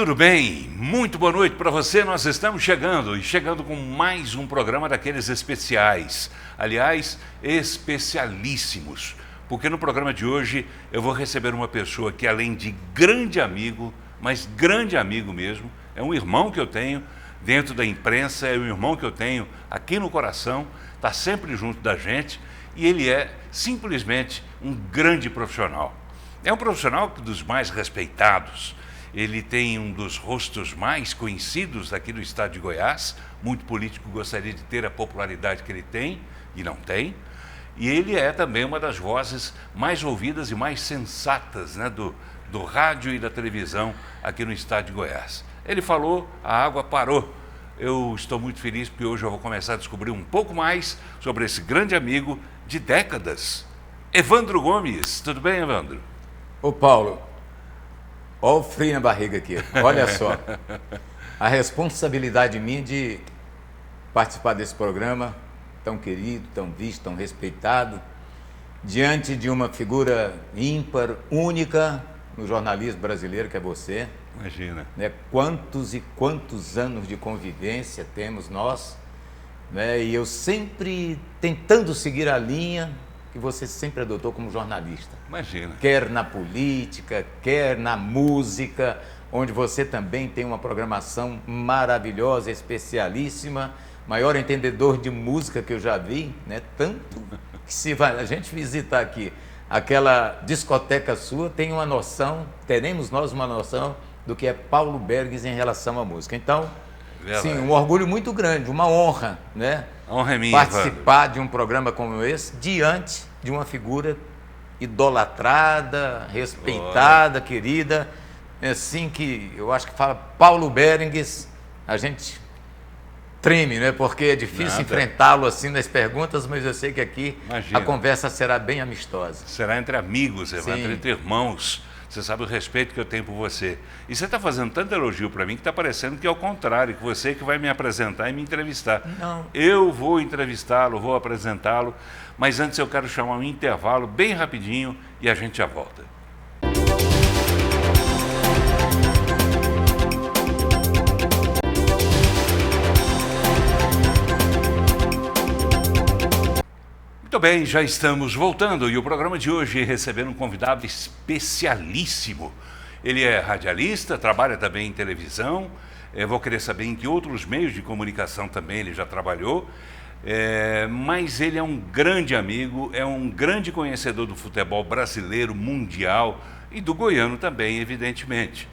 tudo bem? Muito boa noite para você. Nós estamos chegando com mais um programa daqueles especiais. Aliás, especialíssimos. Porque no programa de hoje eu vou receber uma pessoa que, além de grande amigo, mas grande amigo mesmo, é um irmão que eu tenho dentro da imprensa, é um irmão que eu tenho aqui no coração, está sempre junto da gente e ele é simplesmente um grande profissional. É um profissional dos mais respeitados. Ele tem um dos rostos mais conhecidos aqui do estado de Goiás. Muito político gostaria de ter a popularidade que ele tem, e não tem. E ele é também uma das vozes mais ouvidas e mais sensatas, né, do rádio e da televisão aqui no estado de Goiás. Ele falou, a água parou. Eu estou muito feliz porque hoje eu vou começar a descobrir um pouco mais sobre esse grande amigo de décadas, Evandro Gomes. Tudo bem, Evandro? Ô Paulo, olha o frio na barriga aqui, olha só, a responsabilidade minha de participar desse programa tão querido, tão visto, tão respeitado, diante de uma figura ímpar, única no jornalismo brasileiro, que é você. Imagina. Né? Quantos e quantos anos de convivência temos nós, né? E eu sempre tentando seguir a linha que você sempre adotou como jornalista. Imagina. Quer na política, quer na música, onde você também tem uma programação maravilhosa, especialíssima, maior entendedor de música que eu já vi, né? Tanto que se a gente visitar aqui aquela discoteca sua, tem uma noção, teremos nós uma noção do que é Paulo Bergues em relação à música. Então, sim, um orgulho muito grande, uma honra, né? A honra é minha, participar de um programa como esse, diante de uma figura idolatrada, respeitada, querida, assim que eu acho que fala Paulo Bergues, a gente treme, né? Porque é difícil enfrentá-lo assim nas perguntas, mas eu sei que aqui a conversa será bem amistosa. Será entre amigos, entre irmãos. Você sabe o respeito que eu tenho por você. E você está fazendo tanto elogio para mim que está parecendo que é o contrário, que você que vai me apresentar e me entrevistar. Não. Eu vou entrevistá-lo, vou apresentá-lo, mas antes eu quero chamar um intervalo bem rapidinho e a gente já volta. Muito bem, já estamos voltando e o programa de hoje recebendo um convidado especialíssimo. Ele é radialista, trabalha também em televisão, vou querer saber em que outros meios de comunicação também ele já trabalhou, mas ele é um grande amigo, é um grande conhecedor do futebol brasileiro, mundial e do goiano também, evidentemente.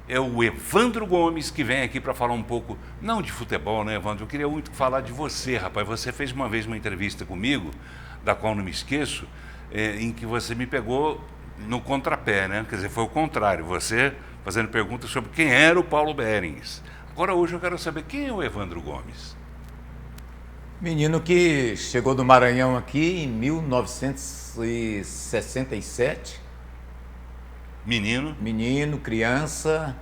É o Evandro Gomes, que vem aqui para falar um pouco, não de futebol, né, Evandro? Eu queria muito falar de você, rapaz. Você fez uma vez uma entrevista comigo, da qual não me esqueço, em que você me pegou no contrapé, né? Quer dizer, foi o contrário, você fazendo perguntas sobre quem era o Paulo Bergues. Agora, hoje eu quero saber quem é o Evandro Gomes. Menino que chegou do Maranhão aqui em 1967. Menino, criança,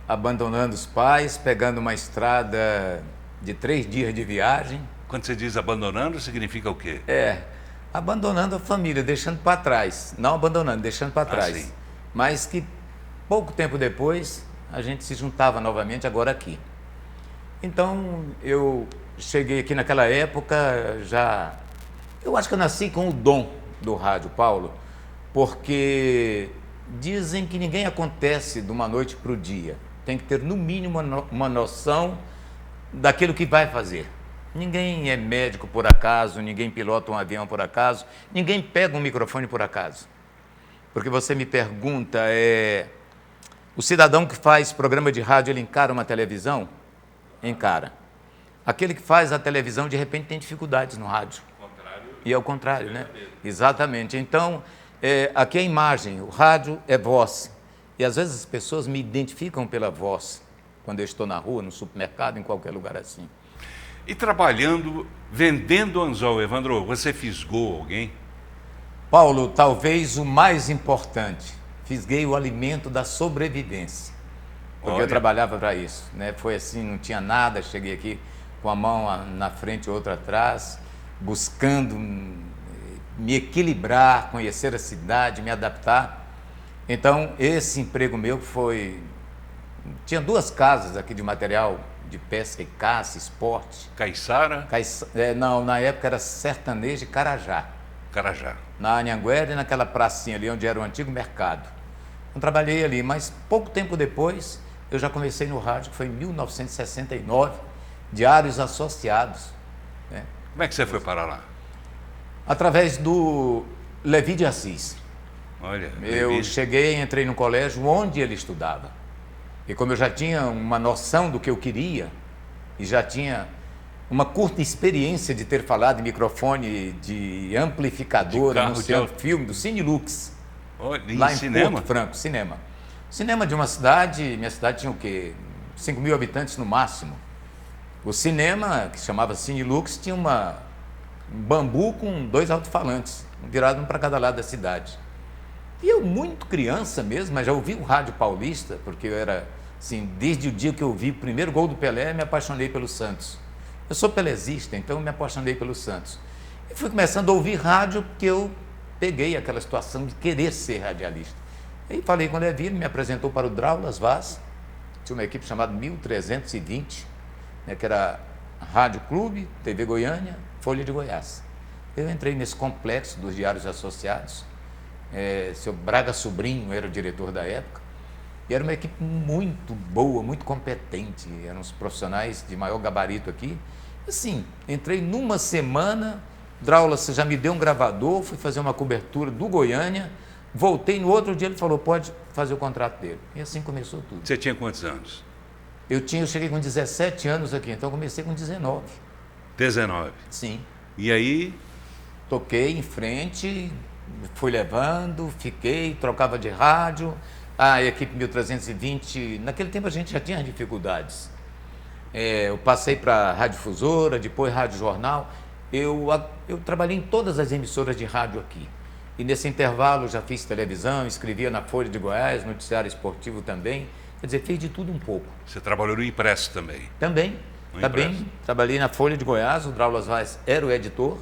abandonando os pais, pegando uma estrada de 3 dias de viagem. Quando você diz abandonando, significa o quê? Abandonando a família, deixando para trás. Não abandonando, deixando para trás. Sim. Mas que pouco tempo depois a gente se juntava novamente, agora aqui. Então eu cheguei aqui naquela época já... Eu acho que eu nasci com o dom do rádio, Paulo, porque dizem que ninguém acontece de uma noite para o dia. Tem que ter no mínimo uma noção daquilo que vai fazer. Ninguém é médico por acaso, ninguém pilota um avião por acaso, ninguém pega um microfone por acaso. Porque você me pergunta, o cidadão que faz programa de rádio, ele encara uma televisão? Encara. Aquele que faz a televisão, de repente, tem dificuldades no rádio. E é o contrário, né? Exatamente. Então, aqui é a imagem, o rádio é voz. E às vezes as pessoas me identificam pela voz, quando eu estou na rua, no supermercado, em qualquer lugar assim. E trabalhando, vendendo anzol, Evandro, você fisgou alguém? Paulo, talvez o mais importante, fisguei o alimento da sobrevivência, porque eu trabalhava para isso, né? Foi assim, não tinha nada, cheguei aqui com a mão na frente e outra atrás, buscando me equilibrar, conhecer a cidade, me adaptar. Então, esse emprego meu foi Tinha 2 casas aqui de material de pesca e caça, esporte. Caiçara? Não, na época era Sertanejo e Carajá. Carajá. Na Anhanguera e naquela pracinha ali onde era o antigo mercado. Eu trabalhei ali, mas pouco tempo depois eu já comecei no rádio, que foi em 1969, Diários Associados. Né? Como é que você foi parar lá? Através do Levi de Assis. Olha, Eu cheguei, entrei no colégio onde ele estudava. E como eu já tinha uma noção do que eu queria, e já tinha uma curta experiência de ter falado em microfone de amplificador, anunciando filme do Cine Lux, lá em cinema? Porto Franco, cinema. Cinema de uma cidade, minha cidade tinha o quê? 5 mil habitantes no máximo. O cinema, que se chamava Cine Lux, tinha um bambu com 2 alto-falantes, virado um para cada lado da cidade. E eu, muito criança mesmo, mas já ouvi o rádio paulista, porque eu era, assim, desde o dia que eu ouvi o primeiro gol do Pelé, me apaixonei pelo Santos. Eu sou pelezista, então me apaixonei pelo Santos. E fui começando a ouvir rádio, porque eu peguei aquela situação de querer ser radialista. E aí falei com o Levi, ele me apresentou para o Draulas Vaz, tinha uma equipe chamada 1320, né, que era Rádio Clube, TV Goiânia, Folha de Goiás. Eu entrei nesse complexo dos Diários Associados. Seu Braga Sobrinho era o diretor da época, e era uma equipe muito boa, muito competente, eram os profissionais de maior gabarito aqui. Assim, entrei numa semana, Draulas já me deu um gravador, fui fazer uma cobertura do Goiânia, voltei no outro dia, ele falou, pode fazer o contrato dele. E assim começou tudo. Você tinha quantos anos? Eu cheguei com 17 anos aqui, então comecei com 19. 19? Sim. E aí? Toquei em frente, fui levando, fiquei, trocava de rádio. A equipe 1320, naquele tempo a gente já tinha dificuldades. Eu passei para a Radiodifusora, depois Rádio Jornal. Eu trabalhei em todas as emissoras de rádio aqui. E nesse intervalo já fiz televisão, escrevia na Folha de Goiás, noticiário esportivo também. Quer dizer, fiz de tudo um pouco. Você trabalhou no impresso também? Também. Trabalhei na Folha de Goiás, o Draulas Vaz era o editor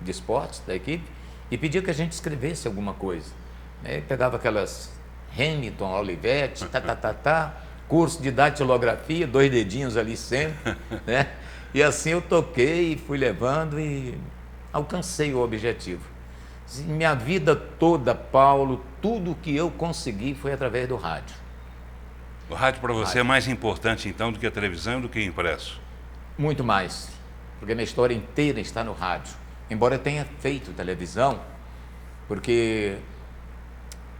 de esportes da equipe e pedia que a gente escrevesse alguma coisa. Pegava aquelas Hamilton, Olivetti, curso de datilografia, 2 dedinhos ali sempre, né? E assim eu toquei, fui levando e alcancei o objetivo. Minha vida toda, Paulo, tudo que eu consegui foi através do rádio. O rádio para você é mais importante então do que a televisão e do que o impresso? Muito mais, porque minha história inteira está no rádio. Embora eu tenha feito televisão, porque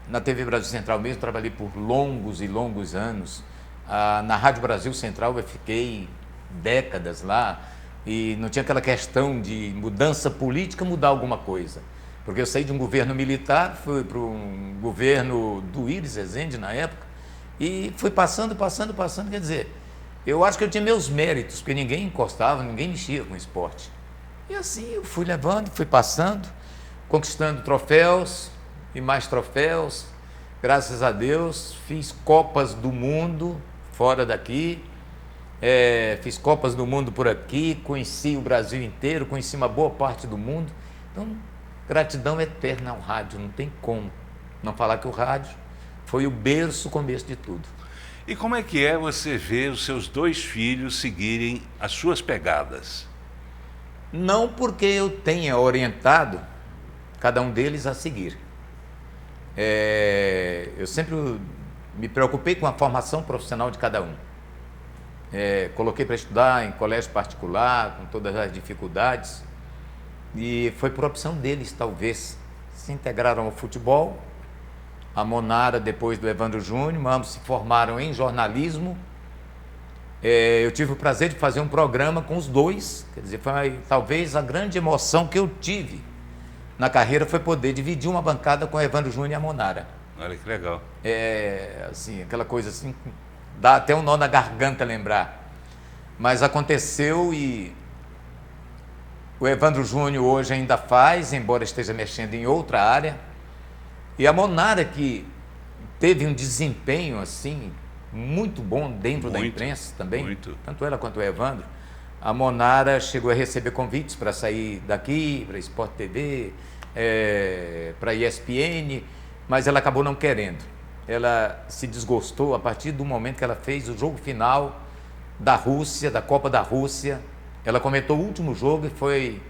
na TV Brasil Central mesmo trabalhei por longos e longos anos. Na Rádio Brasil Central eu fiquei décadas lá e não tinha aquela questão de mudança política, mudar alguma coisa. Porque eu saí de um governo militar, fui para um governo do Iris Rezende na época e fui passando, quer dizer, eu acho que eu tinha meus méritos, porque ninguém encostava, ninguém mexia com esporte. E assim eu fui levando, fui passando, conquistando troféus e mais troféus. Graças a Deus, fiz Copas do Mundo fora daqui, fiz Copas do Mundo por aqui, conheci o Brasil inteiro, conheci uma boa parte do mundo. Então, gratidão eterna ao rádio, não tem como não falar que o rádio foi o berço, o começo de tudo. E como é que você ver os seus 2 filhos seguirem as suas pegadas? Não porque eu tenha orientado cada um deles a seguir. Eu sempre me preocupei com a formação profissional de cada um. Coloquei para estudar em colégio particular, com todas as dificuldades, e foi por opção deles, talvez. Se integraram ao futebol. A Monara, depois do Evandro Júnior, ambos se formaram em jornalismo. Eu tive o prazer de fazer um programa com os 2, quer dizer, foi talvez a grande emoção que eu tive na carreira foi poder dividir uma bancada com o Evandro Júnior e a Monara. Olha que legal. Assim, aquela coisa assim, dá até um nó na garganta lembrar. Mas aconteceu e o Evandro Júnior hoje ainda faz, embora esteja mexendo em outra área. E a Monara, que teve um desempenho assim muito bom dentro da imprensa também, tanto ela quanto o Evandro. A Monara chegou a receber convites para sair daqui, para Sport TV, para ESPN, mas ela acabou não querendo. ela se desgostou a partir do momento que ela fez o jogo final da Rússia, da Copa da Rússia. Ela comentou o último jogo e foi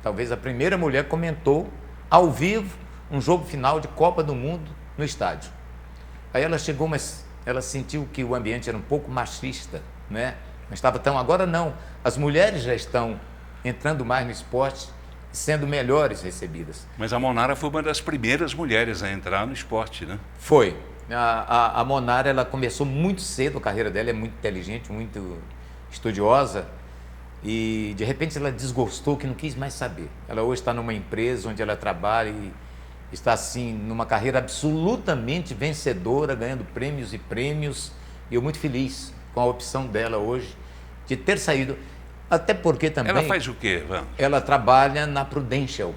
talvez a primeira mulher que comentou ao vivo um jogo final de Copa do Mundo no estádio. Aí ela chegou, mas ela sentiu que o ambiente era um pouco machista, né? Não estava tão... Agora não, as mulheres já estão entrando mais no esporte, sendo melhores recebidas. Mas a Monara foi uma das primeiras mulheres a entrar no esporte, né? Foi. A Monara, ela começou muito cedo, a carreira dela é muito inteligente, muito estudiosa, e de repente ela desgostou, que não quis mais saber. Ela hoje está numa empresa onde ela trabalha e está assim, numa carreira absolutamente vencedora, ganhando prêmios e prêmios, e eu muito feliz com a opção dela hoje de ter saído, até porque também... Ela faz o quê, Vamos? Ela trabalha na Prudential,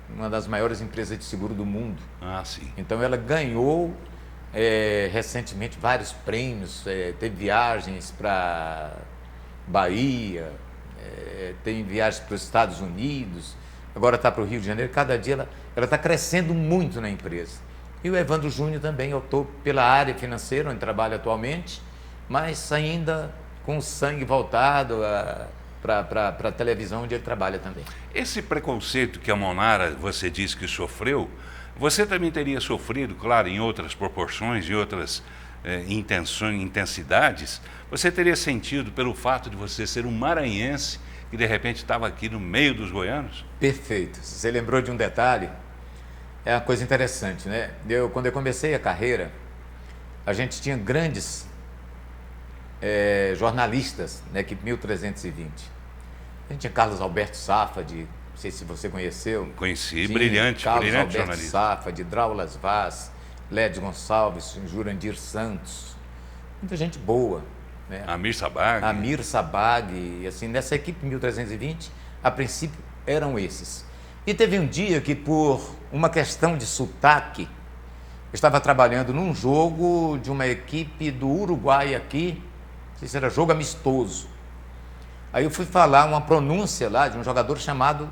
uma das maiores empresas de seguro do mundo. Ah, sim. Então ela ganhou recentemente vários prêmios, teve viagens para Bahia, tem viagens para os Estados Unidos, agora está para o Rio de Janeiro. Cada dia ela está crescendo muito na empresa. E o Evandro Júnior também, eu estou pela área financeira, onde trabalho atualmente, mas ainda com o sangue voltado para a televisão, onde ele trabalha também. Esse preconceito que a Monara, você disse que sofreu, você também teria sofrido, claro, em outras proporções, em outras intensidades, você teria sentido pelo fato de você ser um maranhense que de repente estava aqui no meio dos goianos? Perfeito. Você lembrou de um detalhe, é uma coisa interessante, né? Quando eu comecei a carreira, a gente tinha grandes jornalistas na equipe 1320. A gente tinha Carlos Alberto Safad, não sei se você conheceu. Conheci, brilhante, Carlos brilhante Alberto jornalista. Safad, Draulas Vaz, Lédio Gonçalves, Jurandir Santos, muita gente boa, né? Amir Sabag, e assim, nessa equipe 1320, a princípio eram esses. E teve um dia que, por uma questão de sotaque, eu estava trabalhando num jogo de uma equipe do Uruguai aqui, não sei se era jogo amistoso. Aí eu fui falar uma pronúncia lá de um jogador chamado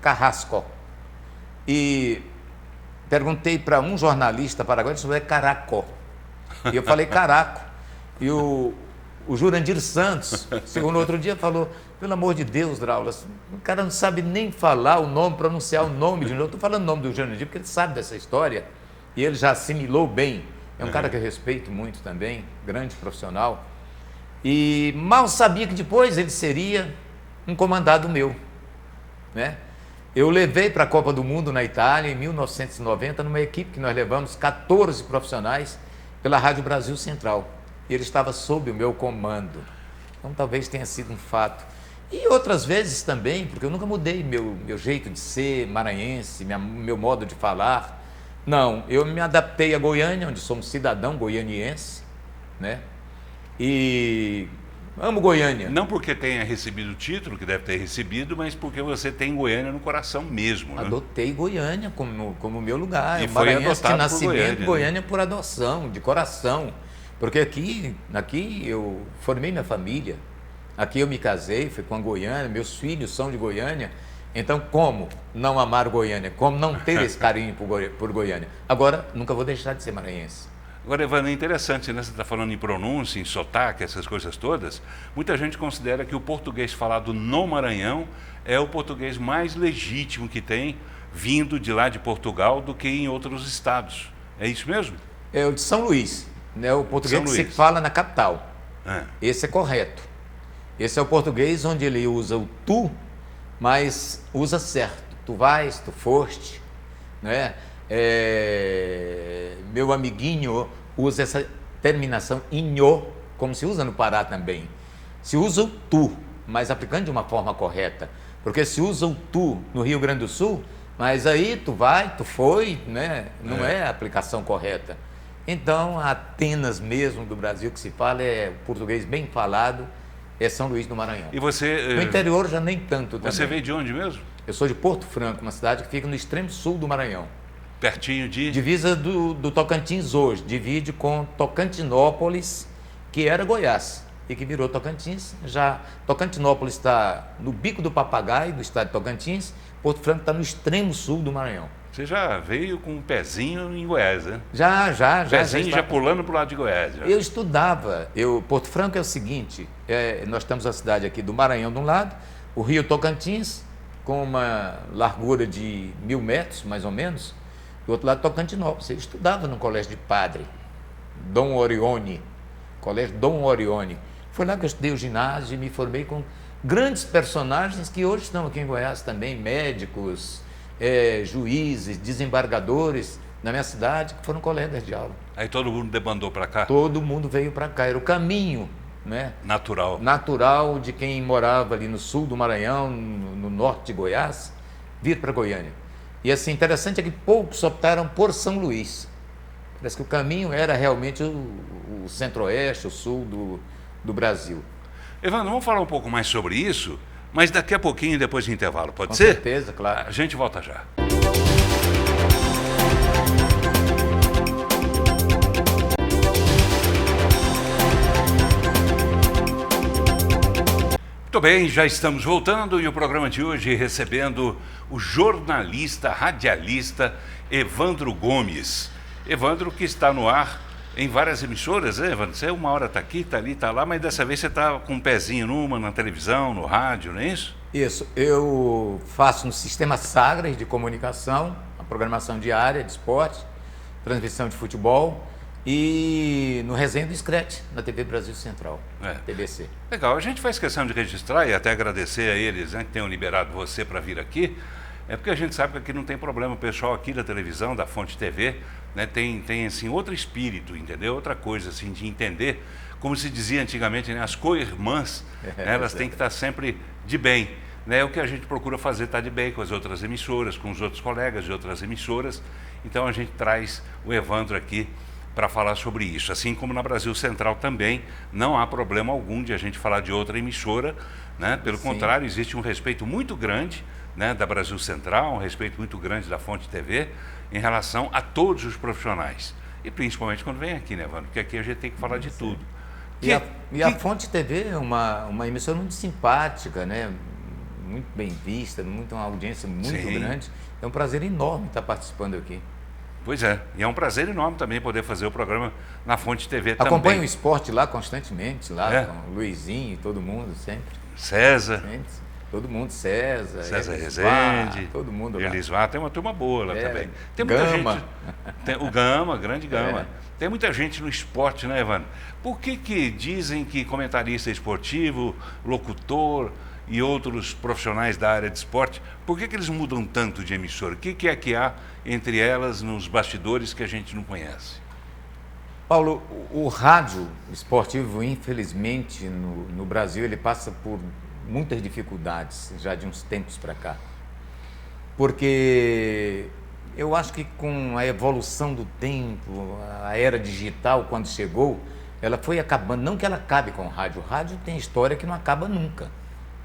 Carrasco. E perguntei para um jornalista paraguaio se é Caraco. E eu falei Caraco. E o Jurandir Santos, segundo outro dia, falou: pelo amor de Deus, Draulas, o cara não sabe nem falar o nome, pronunciar o nome de novo. Estou falando o nome do Jurandir porque ele sabe dessa história e ele já assimilou bem. É um cara que eu respeito muito também, grande profissional. E mal sabia que depois ele seria um comandado meu, né? Eu levei para a Copa do Mundo na Itália em 1990, numa equipe que nós levamos 14 profissionais pela Rádio Brasil Central. E ele estava sob o meu comando. Então talvez tenha sido um fato. E outras vezes também, porque eu nunca mudei meu jeito de ser maranhense, meu modo de falar. Não, eu me adaptei a Goiânia, onde sou um cidadão goianiense, né? E amo Goiânia. Não porque tenha recebido o título, que deve ter recebido, mas porque você tem Goiânia no coração mesmo, né? Adotei Goiânia como meu lugar. E foi adotado de nascimento, por Goiânia, Goiânia por adoção, de coração. Porque aqui eu formei minha família, aqui eu me casei, fui com a Goiânia, meus filhos são de Goiânia. Então, como não amar Goiânia? Como não ter esse carinho por Goiânia? Agora, nunca vou deixar de ser maranhense. Agora, Evandro, é interessante, né? Você está falando em pronúncia, em sotaque, essas coisas todas. Muita gente considera que o português falado no Maranhão é o português mais legítimo que tem, vindo de lá de Portugal, do que em outros estados. É isso mesmo? É o de São Luís, né? O português que se fala na capital. Esse é correto. Esse é o português onde ele usa o tu, mas usa certo. Tu vais, tu foste, né? Meu amiguinho usa essa terminação inho, como se usa no Pará também. Se usa o tu, mas aplicando de uma forma correta. Porque se usa o tu no Rio Grande do Sul, mas aí tu vai, tu foi, né? Não é a aplicação correta. Então, a Atenas mesmo do Brasil que se fala é o português bem falado, é São Luís do Maranhão. E você... No interior já nem tanto também. Você veio de onde mesmo? Eu sou de Porto Franco, uma cidade que fica no extremo sul do Maranhão. Pertinho de... Divisa do Tocantins hoje, divide com Tocantinópolis, que era Goiás. e que virou Tocantins. Já Tocantinópolis está no bico do papagaio do estado de Tocantins, Porto Franco está no extremo sul do Maranhão. Você já veio com um pezinho em Goiás, né? Já. Pezinho já pulando para o lado de Goiás. Já. Eu estudava. Porto Franco é o seguinte, nós temos a cidade aqui do Maranhão de um lado, o rio Tocantins, com uma largura de 1.000 metros, mais ou menos, do outro lado Tocantinópolis. Eu estudava no colégio de padre, Dom Orione, colégio Dom Orione. Foi lá que eu estudei o ginásio e me formei com grandes personagens que hoje estão aqui em Goiás também, médicos, juízes, desembargadores na minha cidade, que foram colegas de aula. Aí todo mundo debandou para cá? Todo mundo veio para cá, era o caminho, né? Natural de quem morava ali no sul do Maranhão, no norte de Goiás, vir para Goiânia. E assim, interessante é que poucos optaram por São Luís. Parece que o caminho era realmente o centro-oeste, o sul do Brasil. Evandro, vamos falar um pouco mais sobre isso, mas daqui a pouquinho, depois do intervalo, pode Com ser? Com certeza, claro. A gente volta já. Muito bem, já estamos voltando e o programa de hoje recebendo o jornalista, radialista Evandro Gomes. Evandro que está no ar em várias emissoras, né, Evandro? Você uma hora está aqui, está ali, está lá, mas dessa vez você está com um pezinho na televisão, no rádio, não é isso? Isso, eu faço no Sistema Sagres de Comunicação, a programação diária de esporte, transmissão de futebol e no Resenha do Scratch, na TV Brasil Central, TBC. Legal, a gente faz questão de registrar e até agradecer a eles, né, que tenham liberado você para vir aqui, porque a gente sabe que aqui não tem problema, o pessoal aqui da televisão, da Fonte TV, né, tem assim, outro espírito, entendeu? Outra coisa assim, de entender, como se dizia antigamente, né, as co-irmãs, elas têm que estar sempre de bem. Né? O que a gente procura fazer está de bem com as outras emissoras, com os outros colegas de outras emissoras. Então a gente traz o Evandro aqui para falar sobre isso. Assim como na Brasil Central também, não há problema algum de a gente falar de outra emissora, né? Pelo contrário, existe um respeito muito grande, né, da Brasil Central, um respeito muito grande da Fonte TV em relação a todos os profissionais. E principalmente quando vem aqui, né, Evandro? Porque aqui a gente tem que falar de tudo. E a Fonte TV é uma emissora muito simpática, né? Muito bem vista, uma audiência muito grande. É um prazer enorme estar participando aqui. Pois é, e é um prazer enorme também poder fazer o programa na Fonte TV também. Acompanho o esporte lá constantemente, lá com o Luizinho e todo mundo, sempre. César. Todo mundo, César Rezende, todo mundo lá. Elisvar, tem uma turma boa lá também. Tem muita gente. O Gama, grande Gama. Tem muita gente no esporte, né, Evandro? Por que dizem que comentarista esportivo, locutor e outros profissionais da área de esporte, por que eles mudam tanto de emissora? O que é que há entre elas nos bastidores que a gente não conhece? Paulo, o rádio esportivo, infelizmente, no Brasil, ele passa por muitas dificuldades já de uns tempos para cá. Porque eu acho que com a evolução do tempo, a era digital, quando chegou, ela foi acabando. Não que ela acabe com o rádio tem história que não acaba nunca.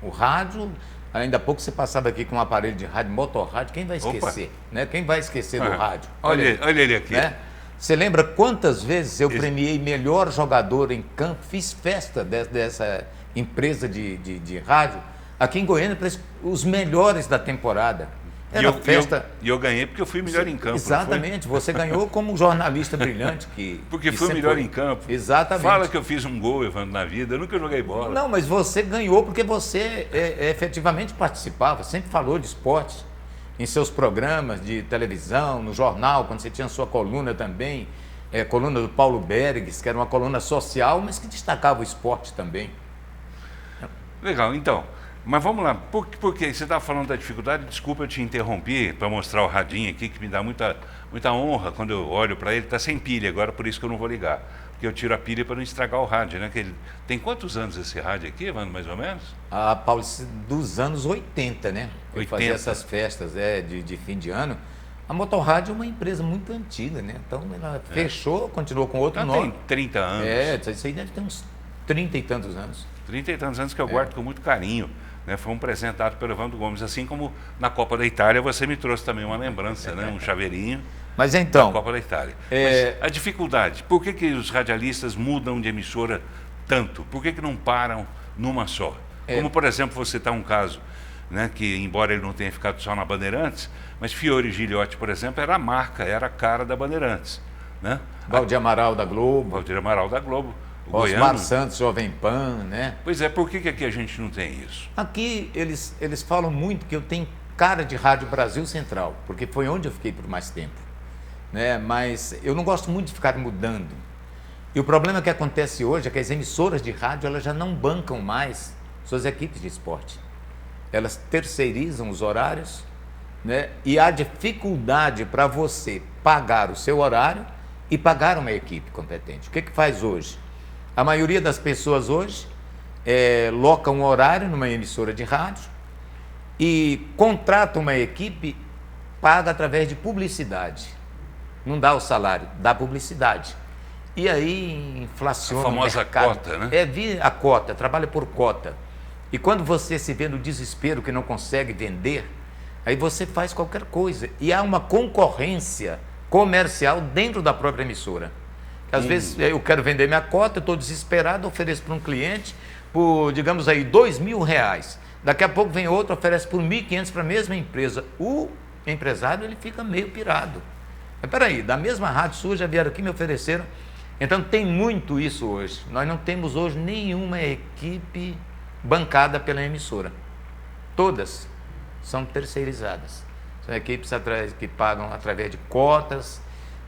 O rádio, ainda há pouco você passava aqui com um aparelho de rádio, motorrádio, quem vai esquecer? Né? Quem vai esquecer do rádio? Olha ele aqui. Né? Você lembra quantas vezes eu premiei melhor jogador em campo, fiz festa dessa empresa de rádio, aqui em Goiânia, para os melhores da temporada. Era festa. E eu ganhei porque eu fui melhor em campo. Exatamente, você ganhou como um jornalista brilhante. Porque fui melhor em campo. Exatamente. Fala que eu fiz um gol, Evandro, na vida, eu nunca joguei bola. Não, mas você ganhou porque você efetivamente participava, sempre falou de esporte em seus programas de televisão, no jornal, quando você tinha sua coluna também, coluna do Paulo Berges, que era uma coluna social, mas que destacava o esporte também. Legal, então, mas vamos lá, porque você estava falando da dificuldade, desculpa eu te interrompi para mostrar o radinho aqui, que me dá muita honra quando eu olho para ele, está sem pilha agora, por isso que eu não vou ligar, porque eu tiro a pilha para não estragar o rádio, né? Tem quantos anos esse rádio aqui, Evandro, mais ou menos? Paulo, dos anos 80, né? 80. Eu fazia essas festas de fim de ano. A Motorrádio é uma empresa muito antiga, né? Então ela fechou, continuou com outro nome. Tem 30 anos. Isso aí deve ter uns 30 e tantos anos. 30 e tantos anos que eu guardo com muito carinho. Né? Foi um presente dado pelo Evandro Gomes, assim como na Copa da Itália você me trouxe também uma lembrança, né? Um chaveirinho. Mas então, da Copa da Itália. Mas a dificuldade, por que os radialistas mudam de emissora tanto? Por que não param numa só? Como, por exemplo, vou citar um caso, né, que, embora ele não tenha ficado só na Bandeirantes, mas Fiore Giliotti, por exemplo, era a marca, era a cara da Bandeirantes. Né? Valdir Amaral da Globo. Valdir Amaral da Globo. O Osmar goiano. Santos, Jovem Pan, né? Pois é, por que aqui a gente não tem isso? Aqui eles falam muito que eu tenho cara de Rádio Brasil Central, porque foi onde eu fiquei por mais tempo. Né? Mas eu não gosto muito de ficar mudando. E o problema que acontece hoje é que as emissoras de rádio elas já não bancam mais suas equipes de esporte. Elas terceirizam os horários, né? E há dificuldade para você pagar o seu horário e pagar uma equipe competente. O que faz hoje? A maioria das pessoas hoje loca um horário numa emissora de rádio e contrata uma equipe, paga através de publicidade. Não dá o salário, dá publicidade. E aí inflaciona a famosa o mercado. Cota, né? A cota, trabalha por cota. E quando você se vê no desespero que não consegue vender, aí você faz qualquer coisa. E há uma concorrência comercial dentro da própria emissora. Às vezes eu quero vender minha cota, eu estou desesperado, ofereço para um cliente por, digamos aí, R$2.000. Daqui a pouco vem outro, oferece por 1.500 para a mesma empresa. O empresário ele fica meio pirado. Mas peraí, da mesma rádio sua já vieram aqui e me ofereceram. Então tem muito isso hoje. Nós não temos hoje nenhuma equipe bancada pela emissora. Todas são terceirizadas. São equipes que pagam através de cotas,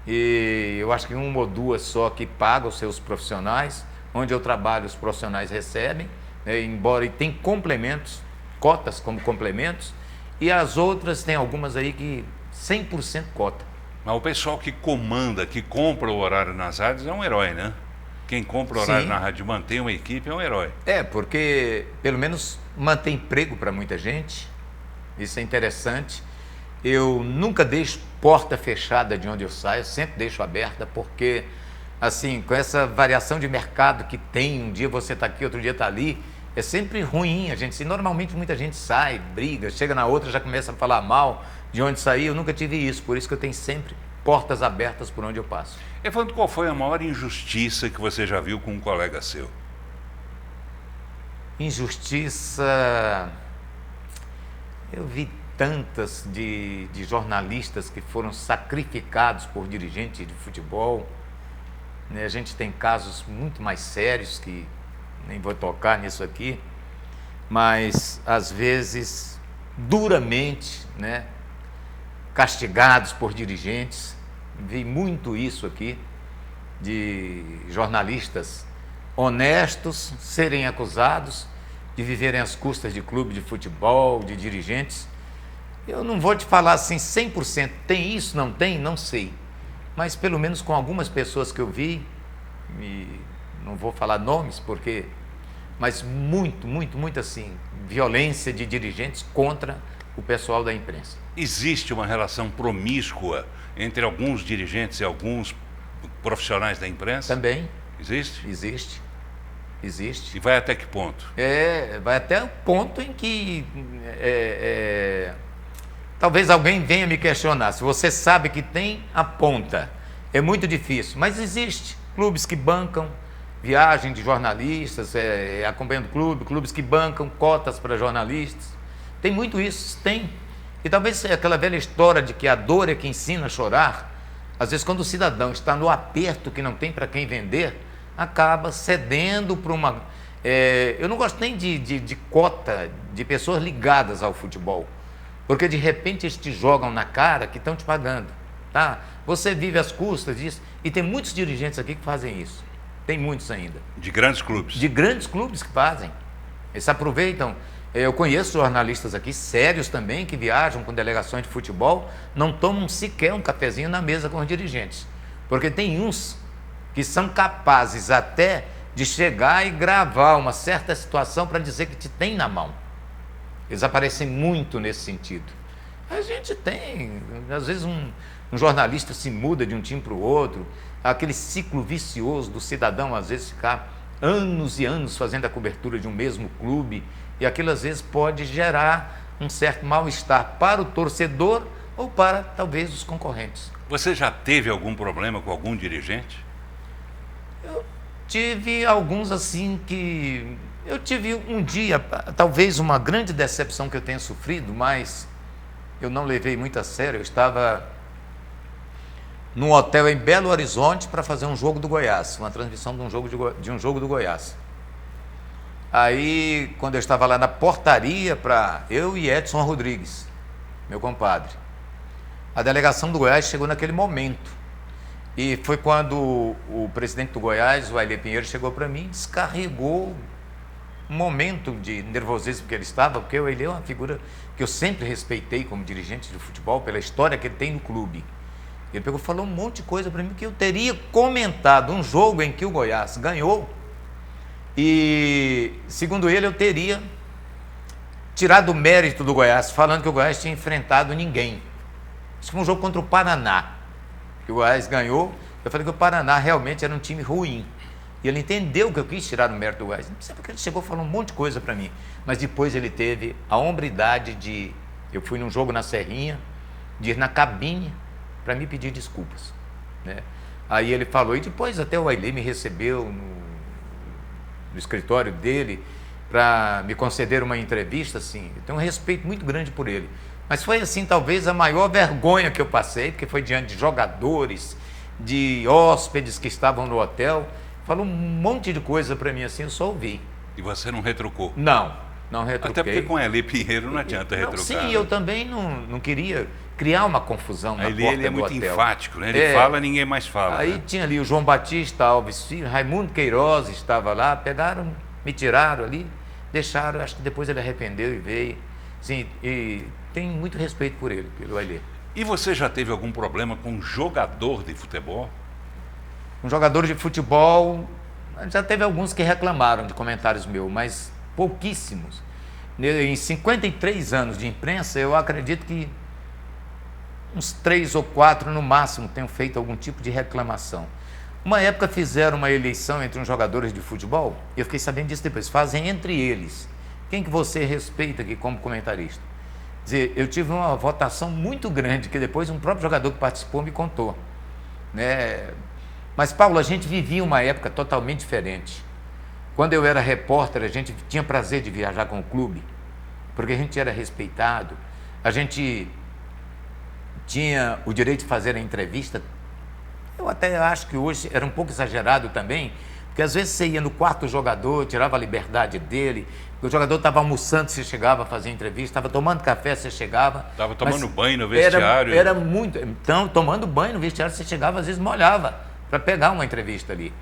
e eu acho que uma ou duas só que pagam os seus profissionais. Onde eu trabalho, os profissionais recebem, né, embora e tem complementos, cotas como complementos, e as outras tem algumas aí que 100% cota. Mas o pessoal que comanda, que compra o horário nas rádios é um herói, né? Quem compra o horário na rádio e mantém uma equipe é um herói. Porque pelo menos mantém emprego para muita gente, isso é interessante. Eu nunca deixo porta fechada de onde eu saio, sempre deixo aberta, porque assim, com essa variação de mercado que tem, um dia você está aqui, outro dia está ali, é sempre ruim a gente. Normalmente muita gente sai, briga, chega na outra, já começa a falar mal de onde sair. Eu nunca tive isso, por isso que eu tenho sempre portas abertas por onde eu passo. Evandro, qual foi a maior injustiça que você já viu com um colega seu? Injustiça... Eu vi tantas de jornalistas que foram sacrificados por dirigentes de futebol. Né? A gente tem casos muito mais sérios que nem vou tocar nisso aqui, mas às vezes duramente, né, castigados por dirigentes. Vi muito isso aqui, de jornalistas honestos serem acusados de viverem às custas de clube de futebol, de dirigentes. Eu não vou te falar assim 100%, tem isso, não tem, não sei. Mas pelo menos com algumas pessoas que eu vi, não vou falar nomes, mas muito assim, violência de dirigentes contra o pessoal da imprensa. Existe uma relação promíscua entre alguns dirigentes e alguns profissionais da imprensa? Também. Existe? Existe. E vai até que ponto? Vai até o ponto em que talvez alguém venha me questionar. Se você sabe que tem, aponta. É muito difícil, mas existe. Clubes que bancam viagem de jornalistas, acompanhando clubes que bancam cotas para jornalistas. Tem muito isso, tem. E talvez aquela velha história de que a dor é que ensina a chorar. Às vezes, quando o cidadão está no aperto que não tem para quem vender, acaba cedendo para uma... eu não gosto nem de cota de pessoas ligadas ao futebol, porque de repente eles te jogam na cara que estão te pagando. Tá? Você vive às custas disso, e tem muitos dirigentes aqui que fazem isso. Tem muitos ainda. De grandes clubes? De grandes clubes que fazem. Eles aproveitam. Eu conheço jornalistas aqui, sérios também, que viajam com delegações de futebol, não tomam sequer um cafezinho na mesa com os dirigentes. Porque tem uns que são capazes até de chegar e gravar uma certa situação para dizer que te tem na mão. Eles aparecem muito nesse sentido. A gente tem, às vezes um jornalista se muda de um time para o outro, aquele ciclo vicioso do cidadão, às vezes, ficar anos e anos fazendo a cobertura de um mesmo clube, e aquilo às vezes pode gerar um certo mal-estar para o torcedor ou para, talvez, os concorrentes. Você já teve algum problema com algum dirigente? Tive alguns assim que... Eu tive um dia, talvez uma grande decepção que eu tenha sofrido, mas eu não levei muito a sério. Eu estava num hotel em Belo Horizonte para fazer um jogo do Goiás, uma transmissão de um jogo do Goiás. Aí, quando eu estava lá na portaria, eu e Edson Rodrigues, meu compadre, a delegação do Goiás chegou naquele momento. E foi quando o presidente do Goiás, o Ailê Pinheiro, chegou para mim e descarregou um momento de nervosismo que ele estava, porque o Ailê é uma figura que eu sempre respeitei como dirigente de futebol, pela história que ele tem no clube. Ele pegou e falou um monte de coisa para mim que eu teria comentado um jogo em que o Goiás ganhou e, segundo ele, eu teria tirado o mérito do Goiás, falando que o Goiás tinha enfrentado ninguém. Isso foi um jogo contra o Paraná, que o Goiás ganhou. Eu falei que o Paraná realmente era um time ruim. E ele entendeu que eu quis tirar o mérito do Goiás. Não sei porque ele chegou e falou um monte de coisa para mim. Mas depois ele teve a hombridade de... Eu fui num jogo na Serrinha, de ir na cabine para me pedir desculpas, né? Aí ele falou, e depois até o Ailê me recebeu no escritório dele para me conceder uma entrevista, assim. Eu tenho um respeito muito grande por ele. Mas foi, assim, talvez a maior vergonha que eu passei, porque foi diante de jogadores, de hóspedes que estavam no hotel. Falou um monte de coisa para mim, assim, eu só ouvi. E você não retrucou? Não retruquei. Até porque com Ailê Pinheiro não adianta retrucar. Sim, eu também não queria criar uma confusão na porta do hotel. Ele é muito enfático, né? Ele fala, ninguém mais fala. Aí, né? Tinha ali o João Batista Alves Filho, Raimundo Queiroz estava lá, pegaram, me tiraram ali, deixaram, acho que depois ele arrependeu e veio. Sim, e tenho muito respeito por ele, pelo Ailê. E você já teve algum problema com um jogador de futebol? Um jogador de futebol, já teve alguns que reclamaram de comentários meus, mas pouquíssimos. Em 53 anos de imprensa, eu acredito que uns 3 ou 4 no máximo tenham feito algum tipo de reclamação. Uma época fizeram uma eleição entre uns jogadores de futebol, e eu fiquei sabendo disso depois, fazem entre eles. Quem que você respeita aqui como comentarista? Quer dizer, eu tive uma votação muito grande, que depois um próprio jogador que participou me contou, né? Mas, Paulo, a gente vivia uma época totalmente diferente. Quando eu era repórter, a gente tinha prazer de viajar com o clube, porque a gente era respeitado, a gente tinha o direito de fazer a entrevista. Eu até acho que hoje era um pouco exagerado também, porque às vezes você ia no quarto do jogador, tirava a liberdade dele, o jogador estava almoçando, você chegava a fazer entrevista, estava tomando café, você chegava. Estava tomando banho no vestiário. Era muito. Então, tomando banho no vestiário, você chegava, às vezes molhava para pegar uma entrevista ali.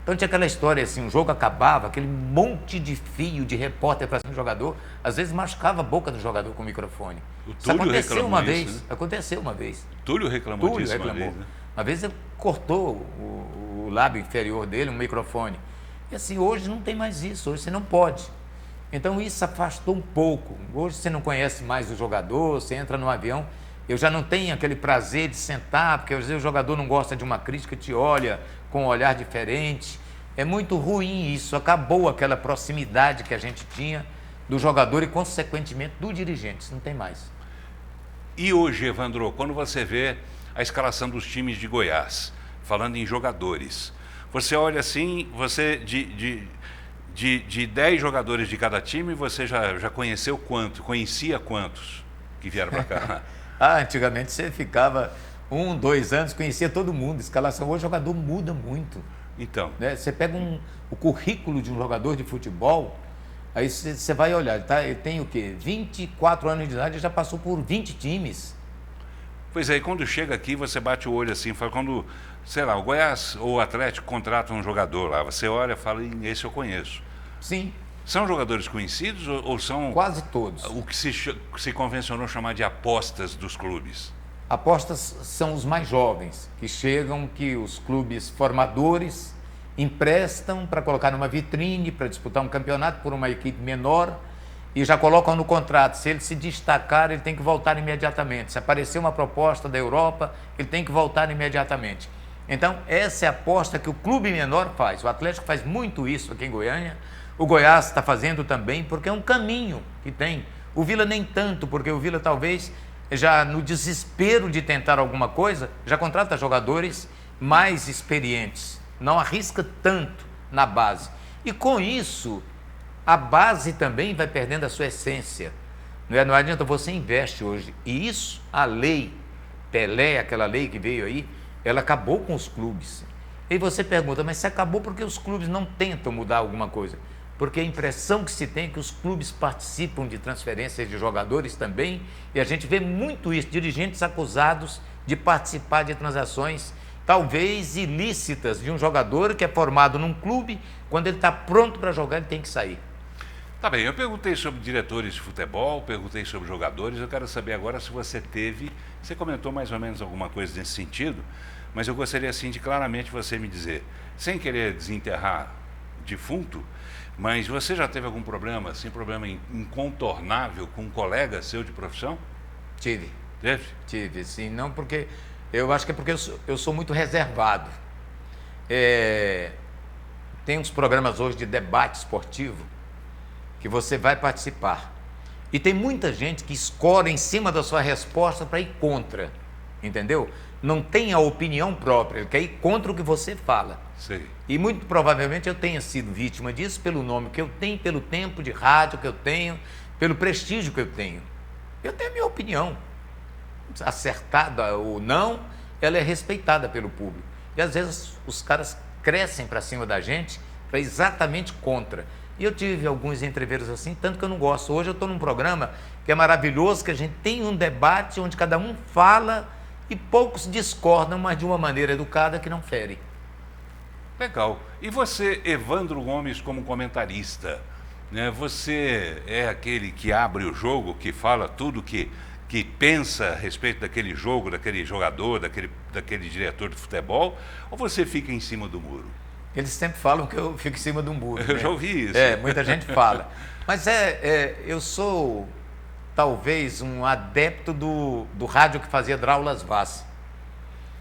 Então tinha aquela história assim, o jogo acabava, aquele monte de fio de repórter para cima do jogador, às vezes machucava a boca do jogador com o microfone. Isso aconteceu uma vez. Né? Aconteceu uma vez. Túlio reclamou disso uma vez, né? Uma vez ele cortou o lábio inferior dele, um microfone. E assim, hoje não tem mais isso, hoje você não pode. Então isso afastou um pouco. Hoje você não conhece mais o jogador, você entra no avião, eu já não tenho aquele prazer de sentar, porque às vezes o jogador não gosta de uma crítica, te olha com um olhar diferente. É muito ruim isso, acabou aquela proximidade que a gente tinha do jogador e, consequentemente, do dirigente. Isso não tem mais. E hoje, Evandro, quando você vê a escalação dos times de Goiás, falando em jogadores, você olha assim, você de 10 jogadores de cada time, você já conheceu quantos? Conhecia quantos que vieram para cá? Antigamente você ficava 1, 2 anos, conhecia todo mundo. Escalação hoje, o jogador muda muito. Então, né? Você pega o currículo de um jogador de futebol, aí você vai olhar, ele tem o quê? 24 anos de idade, já passou por 20 times. Pois é, e quando chega aqui, você bate o olho assim, fala, quando, sei lá, o Goiás ou o Atlético contrata um jogador lá, você olha e fala, esse eu conheço. Sim. São jogadores conhecidos ou são... Quase todos. O que se convencionou chamar de apostas dos clubes? Apostas são os mais jovens, que chegam, que os clubes formadores emprestam para colocar numa vitrine, para disputar um campeonato por uma equipe menor e já colocam no contrato, se ele se destacar, ele tem que voltar imediatamente. Se aparecer uma proposta da Europa, ele tem que voltar imediatamente. Então, essa é a aposta que o clube menor faz. O Atlético faz muito isso aqui em Goiânia, o Goiás está fazendo também, porque é um caminho que tem. O Vila nem tanto, porque o Vila talvez, já no desespero de tentar alguma coisa, já contrata jogadores mais experientes. Não arrisca tanto na base. E com isso, a base também vai perdendo a sua essência. Não adianta, você investe hoje. E isso, a lei Pelé, aquela lei que veio aí, ela acabou com os clubes. E você pergunta, mas se acabou porque os clubes não tentam mudar alguma coisa? Porque a impressão que se tem é que os clubes participam de transferências de jogadores também, e a gente vê muito isso, dirigentes acusados de participar de transações talvez ilícitas de um jogador que é formado num clube, quando ele está pronto para jogar, ele tem que sair. Tá bem, eu perguntei sobre diretores de futebol, perguntei sobre jogadores, eu quero saber agora se você comentou mais ou menos alguma coisa nesse sentido, mas eu gostaria assim de claramente você me dizer, sem querer desenterrar defunto, mas você já teve algum problema, assim, problema incontornável com um colega seu de profissão? Tive. Teve? Tive, sim. Não porque... Eu acho que é porque eu sou muito reservado. Tem uns programas hoje de debate esportivo que você vai participar. E tem muita gente que escora em cima da sua resposta para ir contra. Entendeu? Não tem a opinião própria, ele quer ir contra o que você fala. Sim. E muito provavelmente eu tenha sido vítima disso pelo nome que eu tenho, pelo tempo de rádio que eu tenho, pelo prestígio que eu tenho. Eu tenho a minha opinião. Acertada ou não, ela é respeitada pelo público. E às vezes os caras crescem para cima da gente para exatamente contra. E eu tive alguns entreveros assim, tanto que eu não gosto. Hoje eu estou num programa que é maravilhoso, que a gente tem um debate onde cada um fala e poucos discordam, mas de uma maneira educada que não fere. Legal. E você, Evandro Gomes, como comentarista, né? Você é aquele que abre o jogo, que fala tudo que pensa a respeito daquele jogo, daquele jogador, daquele diretor de futebol, ou você fica em cima do muro? Eles sempre falam que eu fico em cima de um muro. Eu já ouvi isso. Muita gente fala. Mas eu sou talvez um adepto do rádio que fazia Draulas Vaz,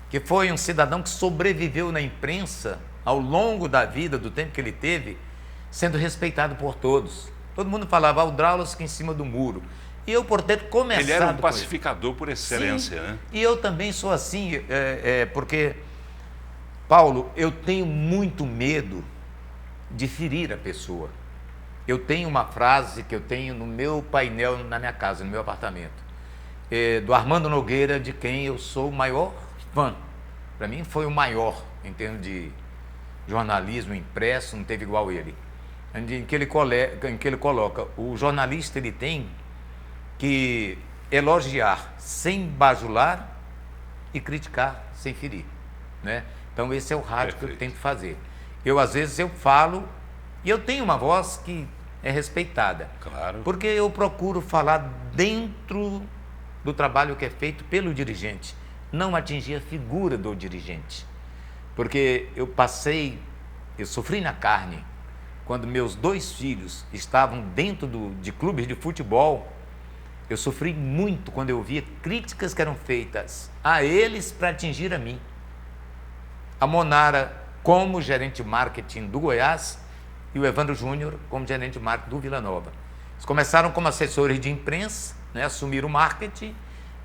que foi um cidadão que sobreviveu na imprensa ao longo da vida, do tempo que ele teve, sendo respeitado por todos. Todo mundo falava, o Draulas fica em cima do muro. E eu, por ter começado... Ele era um pacificador por excelência, sim, né? E eu também sou assim, porque, Paulo, eu tenho muito medo de ferir a pessoa. Eu tenho uma frase que eu tenho no meu painel na minha casa, no meu apartamento, do Armando Nogueira, de quem eu sou o maior fã. Para mim foi o maior em termos de jornalismo impresso, não teve igual ele. Em que ele coloca, o jornalista ele tem que elogiar sem bajular e criticar sem ferir, né? Então esse é o rádio que eu tenho que fazer. Às vezes eu falo e eu tenho uma voz que é respeitada. Claro. Porque eu procuro falar dentro do trabalho que é feito pelo dirigente, não atingir a figura do dirigente. Porque eu sofri na carne quando meus 2 filhos estavam dentro de clubes de futebol. Eu sofri muito quando eu via críticas que eram feitas a eles para atingir a mim. A Monara como gerente de marketing do Goiás e o Evandro Júnior como gerente de marketing do Vila Nova. Eles começaram como assessores de imprensa, né, assumiram o marketing,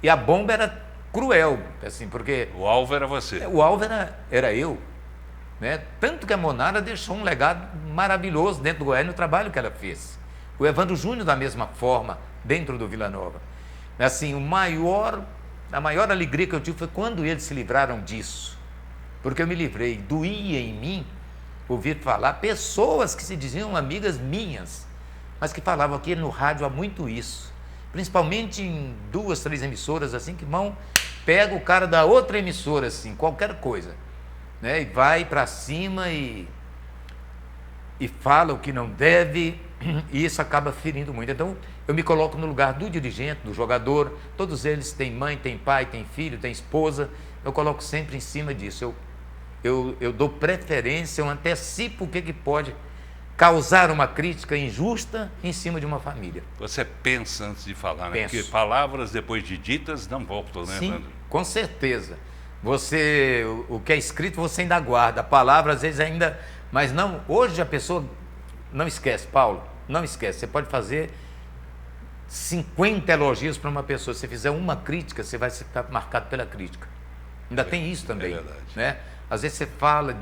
e a bomba era cruel, assim, porque... O alvo era você. O alvo era eu, né? Tanto que a Monara deixou um legado maravilhoso dentro do Goiás no trabalho que ela fez. O Evandro Júnior da mesma forma, dentro do Vila Nova. Assim, a maior alegria que eu tive foi quando eles se livraram disso. Porque eu me livrei, doía em mim ouvir falar pessoas que se diziam amigas minhas, mas que falavam aqui no rádio há muito isso. Principalmente em 2, 3 emissoras assim, que pega o cara da outra emissora, assim, qualquer coisa, né? E vai para cima e fala o que não deve, e isso acaba ferindo muito. Então, eu me coloco no lugar do dirigente, do jogador, todos eles têm mãe, têm pai, têm filho, têm esposa, eu coloco sempre em cima disso. Eu dou preferência, eu antecipo o que pode causar uma crítica injusta em cima de uma família. Você pensa antes de falar, né? Penso. Porque palavras depois de ditas não voltam, né, Sim, Evandro? com certeza. O que é escrito você ainda guarda, a palavra às vezes ainda... Mas não, hoje a pessoa não esquece, Paulo, não esquece. Você pode fazer 50 elogios para uma pessoa, se você fizer uma crítica, você vai ficar marcado pela crítica. Ainda tem isso também, verdade. né? Às vezes você fala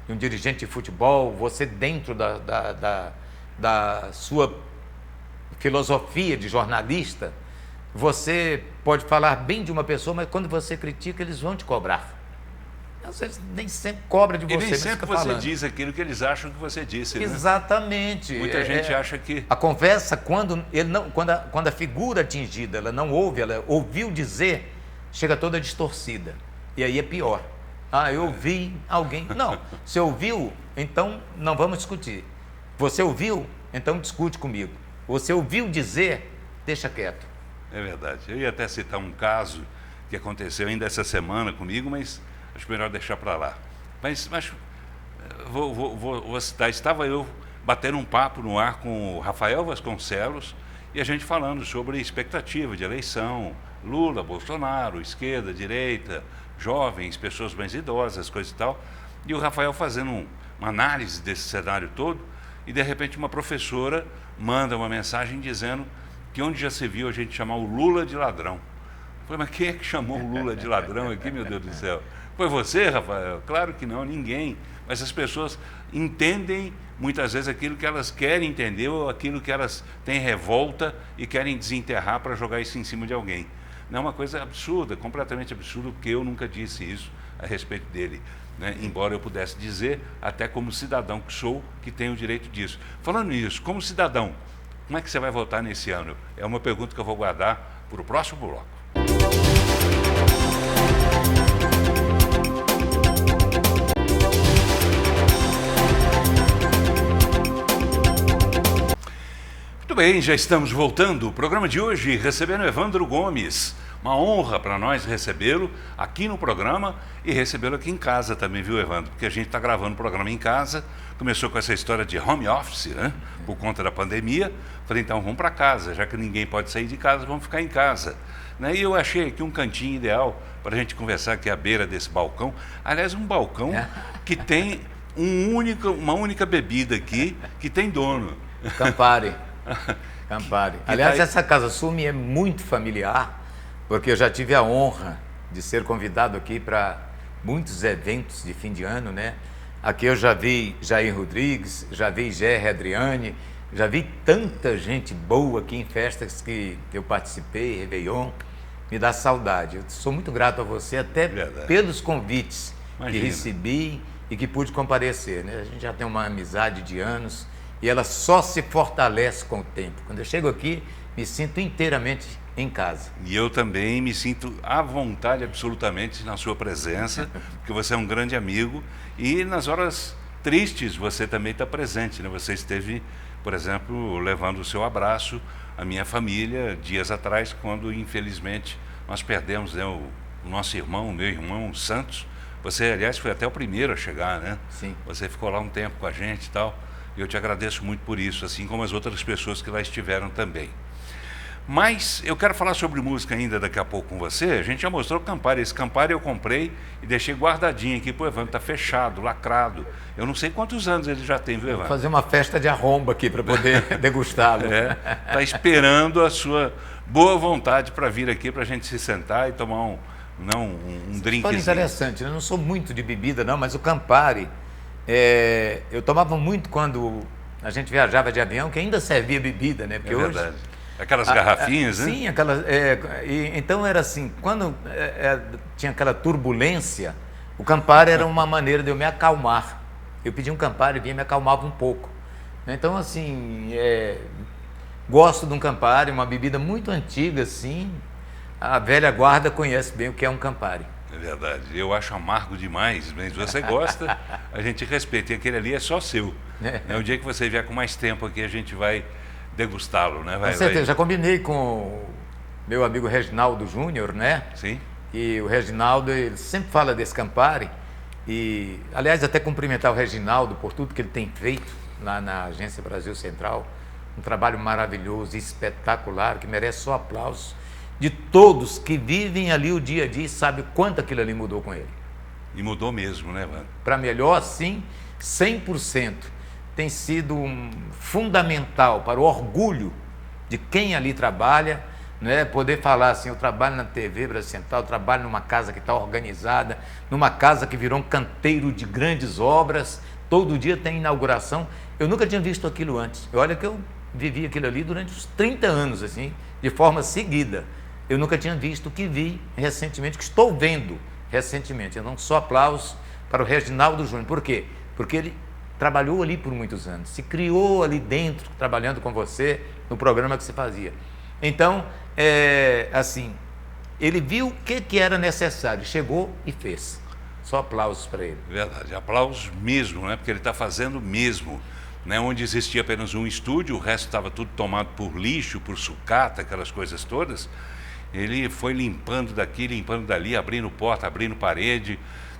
de um dirigente de futebol, você dentro da sua filosofia de jornalista, você pode falar bem de uma pessoa, mas quando você critica, eles vão te cobrar. Você nem sempre cobra de você. E nem sempre você falando. diz aquilo que eles acham que você disse. Exatamente. Né? Muita gente acha que... A conversa, quando a figura atingida, ela não ouve, ela ouviu dizer, chega toda distorcida. E aí é pior. Eu ouvi alguém... Não, você ouviu, então não vamos discutir. Você ouviu, então discute comigo. Você ouviu dizer, deixa quieto. É verdade. Eu ia até citar um caso que aconteceu ainda essa semana comigo, mas acho melhor deixar para lá. Mas vou citar. Estava eu batendo um papo no ar com o Rafael Vasconcelos e a gente falando sobre expectativa de eleição, Lula, Bolsonaro, esquerda, direita, jovens, pessoas mais idosas, coisa e tal. E o Rafael fazendo uma análise desse cenário todo e, de repente, uma professora manda uma mensagem dizendo que onde já se viu a gente chamar o Lula de ladrão. Eu falei, mas quem é que chamou o Lula de ladrão aqui, meu Deus do céu? Foi você, Rafael? Claro que não, ninguém. Mas as pessoas entendem muitas vezes aquilo que elas querem entender ou aquilo que elas têm revolta e querem desenterrar para jogar isso em cima de alguém. Não é uma coisa absurda, completamente absurda, porque eu nunca disse isso a respeito dele. Né? Embora eu pudesse dizer, até como cidadão que sou, que tenho o direito disso. Falando nisso, como cidadão, como é que você vai votar nesse ano? É uma pergunta que eu vou guardar para o próximo bloco. Muito bem, já estamos voltando. O programa de hoje recebendo Evandro Gomes. Uma honra para nós recebê-lo aqui no programa e recebê-lo aqui em casa também, viu, Evandro? Porque a gente está gravando o programa em casa, começou com essa história de home office, né? Por conta da pandemia. Falei, então vamos para casa, já que ninguém pode sair de casa, vamos ficar em casa. Né? E eu achei aqui um cantinho ideal para a gente conversar aqui à beira desse balcão. Aliás, um balcão que tem uma única bebida aqui, que tem dono. Campari. Campari. Aliás, essa casa sua me é muito familiar, porque eu já tive a honra de ser convidado aqui para muitos eventos de fim de ano, né? Aqui eu já vi Jair Rodrigues, já vi Gerry Adriane, já vi tanta gente boa aqui em festas que eu participei, Réveillon, me dá saudade. Eu sou muito grato a você, até pelos convites que recebi e que pude comparecer, né? A gente já tem uma amizade de anos e ela só se fortalece com o tempo. Quando eu chego aqui, me sinto inteiramente em casa. E eu também me sinto à vontade absolutamente na sua presença, porque você é um grande amigo e nas horas tristes você também está presente, né? Você esteve, por exemplo, levando o seu abraço à minha família dias atrás, quando infelizmente nós perdemos, né, o nosso irmão, o meu irmão Santos. Você, aliás, foi até o primeiro a chegar, né? Sim. Você ficou lá um tempo com a gente e tal, e eu te agradeço muito por isso, assim como as outras pessoas que lá estiveram também. Mas eu quero falar sobre música ainda daqui a pouco com você. A gente já mostrou o Campari. Esse Campari eu comprei e deixei guardadinho aqui pro Evandro. Está fechado, lacrado. Eu não sei quantos anos ele já tem, viu, Evandro? Vou fazer uma festa de arromba aqui para poder degustá-lo. Está esperando a sua boa vontade para vir aqui para a gente se sentar e tomar um drinkzinho. Olha, interessante, eu não sou muito de bebida não, mas o Campari, eu tomava muito quando a gente viajava de avião, que ainda servia bebida, né? Porque hoje... verdade. Aquelas garrafinhas, né? Sim, aquelas. Então era assim, quando tinha aquela turbulência, o Campari era uma maneira de eu me acalmar. Eu pedia um Campari e vinha me acalmava um pouco. Então, assim, gosto de um Campari, uma bebida muito antiga, assim. A velha guarda conhece bem o que é um Campari. É verdade. Eu acho amargo demais, mas você gosta, a gente respeita. E aquele ali é só seu. O dia que você vier com mais tempo aqui, a gente vai degustá-lo, né? Com certeza, já combinei com o meu amigo Reginaldo Júnior, né? Sim. E o Reginaldo, ele sempre fala desse Campari. E, aliás, até cumprimentar o Reginaldo por tudo que ele tem feito lá na Agência Brasil Central. Um trabalho maravilhoso, espetacular, que merece só aplausos de todos que vivem ali o dia a dia e sabem o quanto aquilo ali mudou com ele. E mudou mesmo, né, Evandro? Para melhor, sim, 100%. Tem sido fundamental para o orgulho de quem ali trabalha, né? Poder falar assim, eu trabalho na TV Brasil Central, eu trabalho numa casa que está organizada, numa casa que virou um canteiro de grandes obras, todo dia tem inauguração. Eu nunca tinha visto aquilo antes. Olha que eu vivi aquilo ali durante uns 30 anos, assim, de forma seguida. Eu nunca tinha visto o que vi recentemente, que estou vendo recentemente. Eu não só aplauso para o Reginaldo Júnior. Por quê? Porque ele trabalhou ali por muitos anos, se criou ali dentro, trabalhando com você, no programa que você fazia. Então, assim, ele viu o que era necessário, chegou e fez. Só aplausos para ele. Verdade, aplausos mesmo, né? Porque ele está fazendo mesmo. Né? Onde existia apenas um estúdio, o resto estava tudo tomado por lixo, por sucata, aquelas coisas todas. Ele foi limpando daqui, limpando dali, abrindo porta, abrindo parede.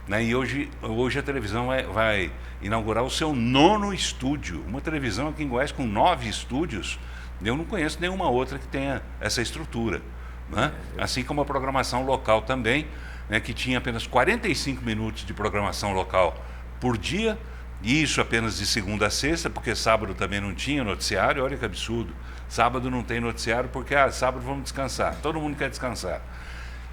Né? E hoje a televisão vai inaugurar o seu 9º estúdio. Uma televisão aqui em Goiás com 9 estúdios. Eu não conheço nenhuma outra que tenha essa estrutura. Né? Assim como a programação local também, né, que tinha apenas 45 minutos de programação local por dia, e isso apenas de segunda a sexta, porque sábado também não tinha noticiário. Olha que absurdo. Sábado não tem noticiário porque sábado vamos descansar. Todo mundo quer descansar.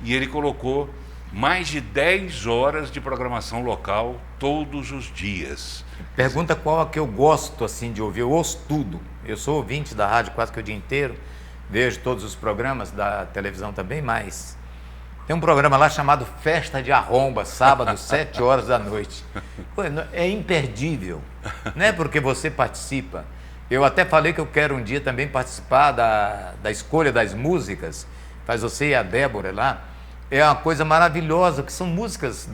E ele colocou mais de 10 horas de programação local todos os dias. Pergunta qual é que eu gosto assim de ouvir. Eu ouço tudo. Eu sou ouvinte da rádio quase que o dia inteiro. Vejo todos os programas da televisão também, mas tem um programa lá chamado Festa de Arromba, sábado, 7 horas da noite. É imperdível, não é porque você participa. Eu até falei que eu quero um dia também participar da escolha das músicas, faz você e a Débora lá. É uma coisa maravilhosa, que são músicas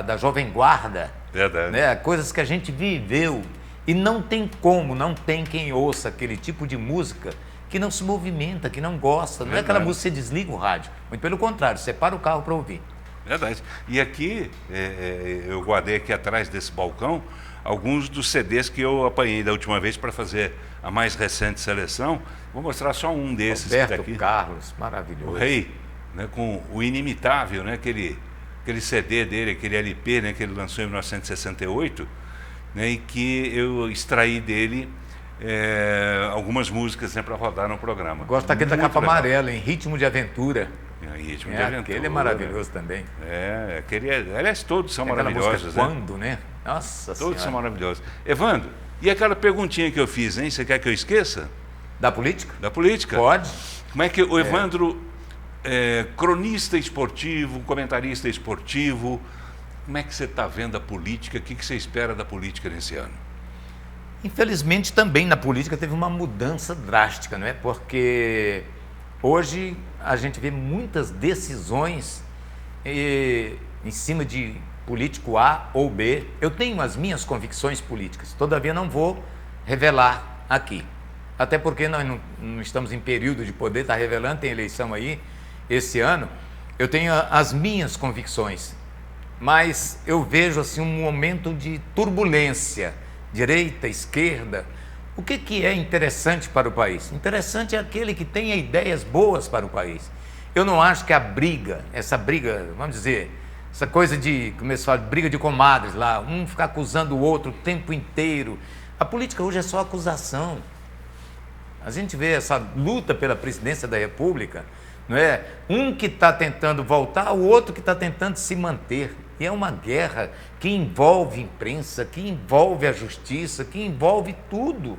da Jovem Guarda. Verdade. Né? Coisas que a gente viveu. E não tem como, não tem quem ouça aquele tipo de música que não se movimenta, que não gosta. Não é aquela música que você desliga o rádio. Muito pelo contrário, você para o carro para ouvir. Verdade. E aqui, eu guardei aqui atrás desse balcão alguns dos CDs que eu apanhei da última vez para fazer a mais recente seleção. Vou mostrar só um desses. Roberto que tá aqui. Carlos, maravilhoso. O Rei, né, com o Inimitável, né, aquele CD dele, aquele LP, né, que ele lançou em 1968, né, e que eu extraí dele algumas músicas, né, para rodar no programa. Gosto daquele da capa amarela, em Ritmo de Aventura. Em Ritmo de Aventura. Aquele é maravilhoso também. Aliás, todos são maravilhosos. Música, Quando, né? Nossa Todos Senhora. são maravilhosos. Evandro, e aquela perguntinha que eu fiz, hein? Você quer que eu esqueça? Da política? Da política? Pode. Como é que o Evandro, cronista esportivo, comentarista esportivo, como é que você está vendo a política? O que você espera da política nesse ano? Infelizmente, também na política teve uma mudança drástica, não é? Porque hoje a gente vê muitas decisões em cima de político A ou B. Eu tenho as minhas convicções políticas, todavia não vou revelar aqui. Até porque nós não estamos em período de poder estar revelando, tem eleição aí esse ano. Eu tenho as minhas convicções, mas eu vejo assim um momento de turbulência, direita, esquerda. O que é interessante para o país? Interessante é aquele que tenha ideias boas para o país. Eu não acho que essa briga, vamos dizer, essa coisa de, como eles falam, briga de comadres lá, um ficar acusando o outro o tempo inteiro. A política hoje é só acusação. A gente vê essa luta pela presidência da República, não é? Um que está tentando voltar, o outro que está tentando se manter. E é uma guerra que envolve imprensa, que envolve a justiça, que envolve tudo,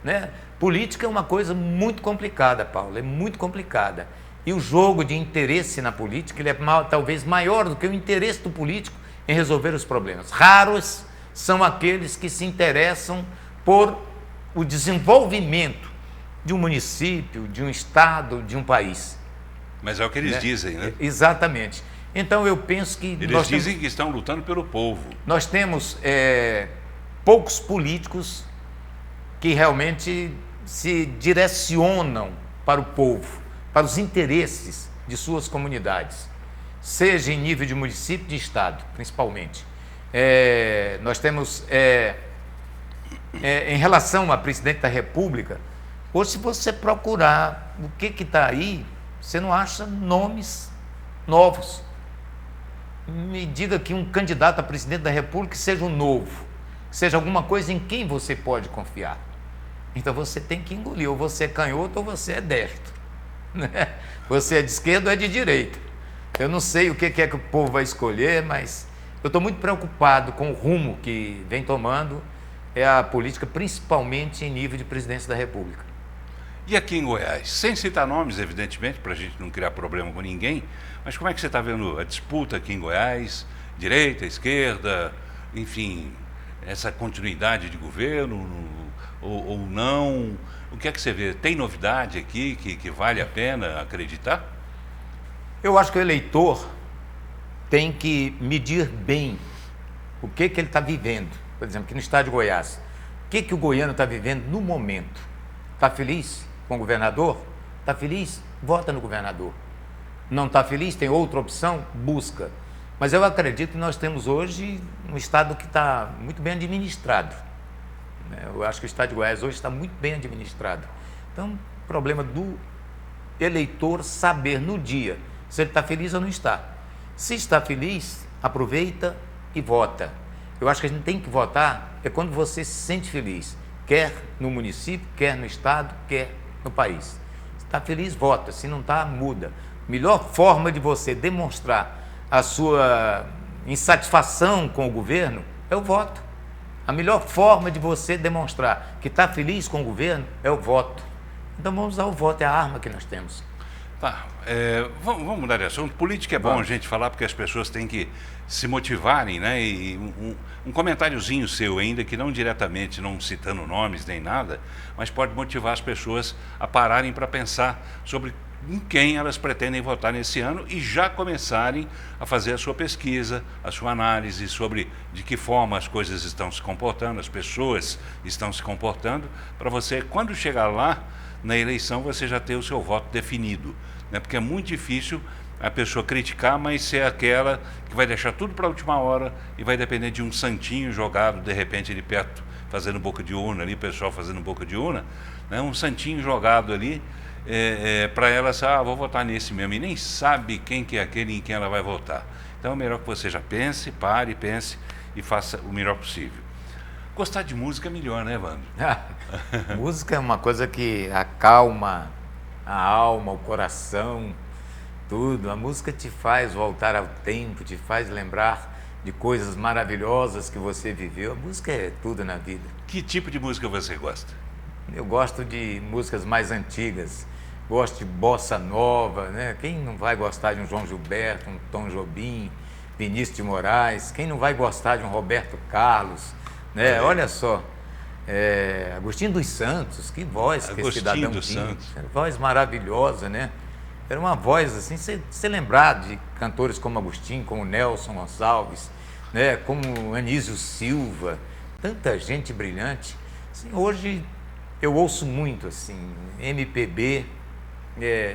né? Política é uma coisa muito complicada, Paulo, é muito complicada. E o jogo de interesse na política, ele é talvez maior do que o interesse do político em resolver os problemas. Raros são aqueles que se interessam por o desenvolvimento de um município, de um estado, de um país. Mas é o que eles dizem, né? Exatamente. Então eu penso que... Eles dizem que estão lutando pelo povo. Nós temos poucos políticos que realmente se direcionam para o povo, para os interesses de suas comunidades, seja em nível de município, de estado, principalmente. Nós temos, em relação a presidente da República, hoje se você procurar o que está aí, você não acha nomes novos. Me diga que um candidato a presidente da República seja um novo, seja alguma coisa em quem você pode confiar. Então você tem que engolir, ou você é canhoto ou você é destro. né? Você é de esquerda ou é de direita? Eu não sei o que é que o povo vai escolher, mas eu estou muito preocupado com o rumo que vem tomando a política, principalmente em nível de presidência da República. E aqui em Goiás, sem citar nomes, evidentemente, para a gente não criar problema com ninguém, mas como é que você está vendo a disputa aqui em Goiás? Direita, esquerda, enfim, essa continuidade de governo ou não? O que é que você vê? Tem novidade aqui que vale a pena acreditar? Eu acho que o eleitor tem que medir bem o que ele está vivendo. Por exemplo, aqui no estado de Goiás, o que o goiano está vivendo no momento? Está feliz com o governador? Está feliz? Vota no governador. Não está feliz? Tem outra opção? Busca. Mas eu acredito que nós temos hoje um estado que está muito bem administrado. Eu acho que o estado de Goiás hoje está muito bem administrado. Então, o problema do eleitor saber no dia se ele está feliz ou não está. Se está feliz, aproveita e vota. Eu acho que a gente tem que votar quando você se sente feliz, quer no município, quer no estado, quer no país. Se está feliz, vota. Se não está, muda. A melhor forma de você demonstrar a sua insatisfação com o governo é o voto. A melhor forma de você demonstrar que está feliz com o governo é o voto. Então vamos usar o voto, é a arma que nós temos. Tá, vamos mudar de assunto. Política é bom a gente falar porque as pessoas têm que se motivarem, né? E um comentáriozinho seu ainda, que não diretamente, não citando nomes nem nada, mas pode motivar as pessoas a pararem para pensar sobre em quem elas pretendem votar nesse ano e já começarem a fazer a sua pesquisa, a sua análise sobre de que forma as coisas estão se comportando, as pessoas estão se comportando, para você, quando chegar lá na eleição, você já ter o seu voto definido, né? Porque é muito difícil a pessoa criticar, mas ser aquela que vai deixar tudo para a última hora e vai depender de um santinho jogado de repente ali perto, fazendo boca de urna ali, o pessoal fazendo boca de urna, né? Um santinho jogado ali, para ela, vou votar nesse mesmo, e nem sabe quem que é aquele em quem ela vai votar. Então é melhor que você já pense, pare, pense e faça o melhor possível. Gostar de música é melhor, né, Evandro? Música é uma coisa que acalma a alma, o coração, tudo. A música te faz voltar ao tempo, te faz lembrar de coisas maravilhosas que você viveu. A música é tudo na vida. Que tipo de música você gosta? Eu gosto de músicas mais antigas, gosto de bossa nova, né? Quem não vai gostar de um João Gilberto, um Tom Jobim, Vinícius de Moraes? Quem não vai gostar de um Roberto Carlos, né? Olha só, Agostinho dos Santos, que voz que esse cidadão tinha, voz maravilhosa, né? Era uma voz assim, você lembrar de cantores como Agostinho, como Nelson Gonçalves, né? Como Anísio Silva, tanta gente brilhante. Assim, hoje eu ouço muito assim, MPB,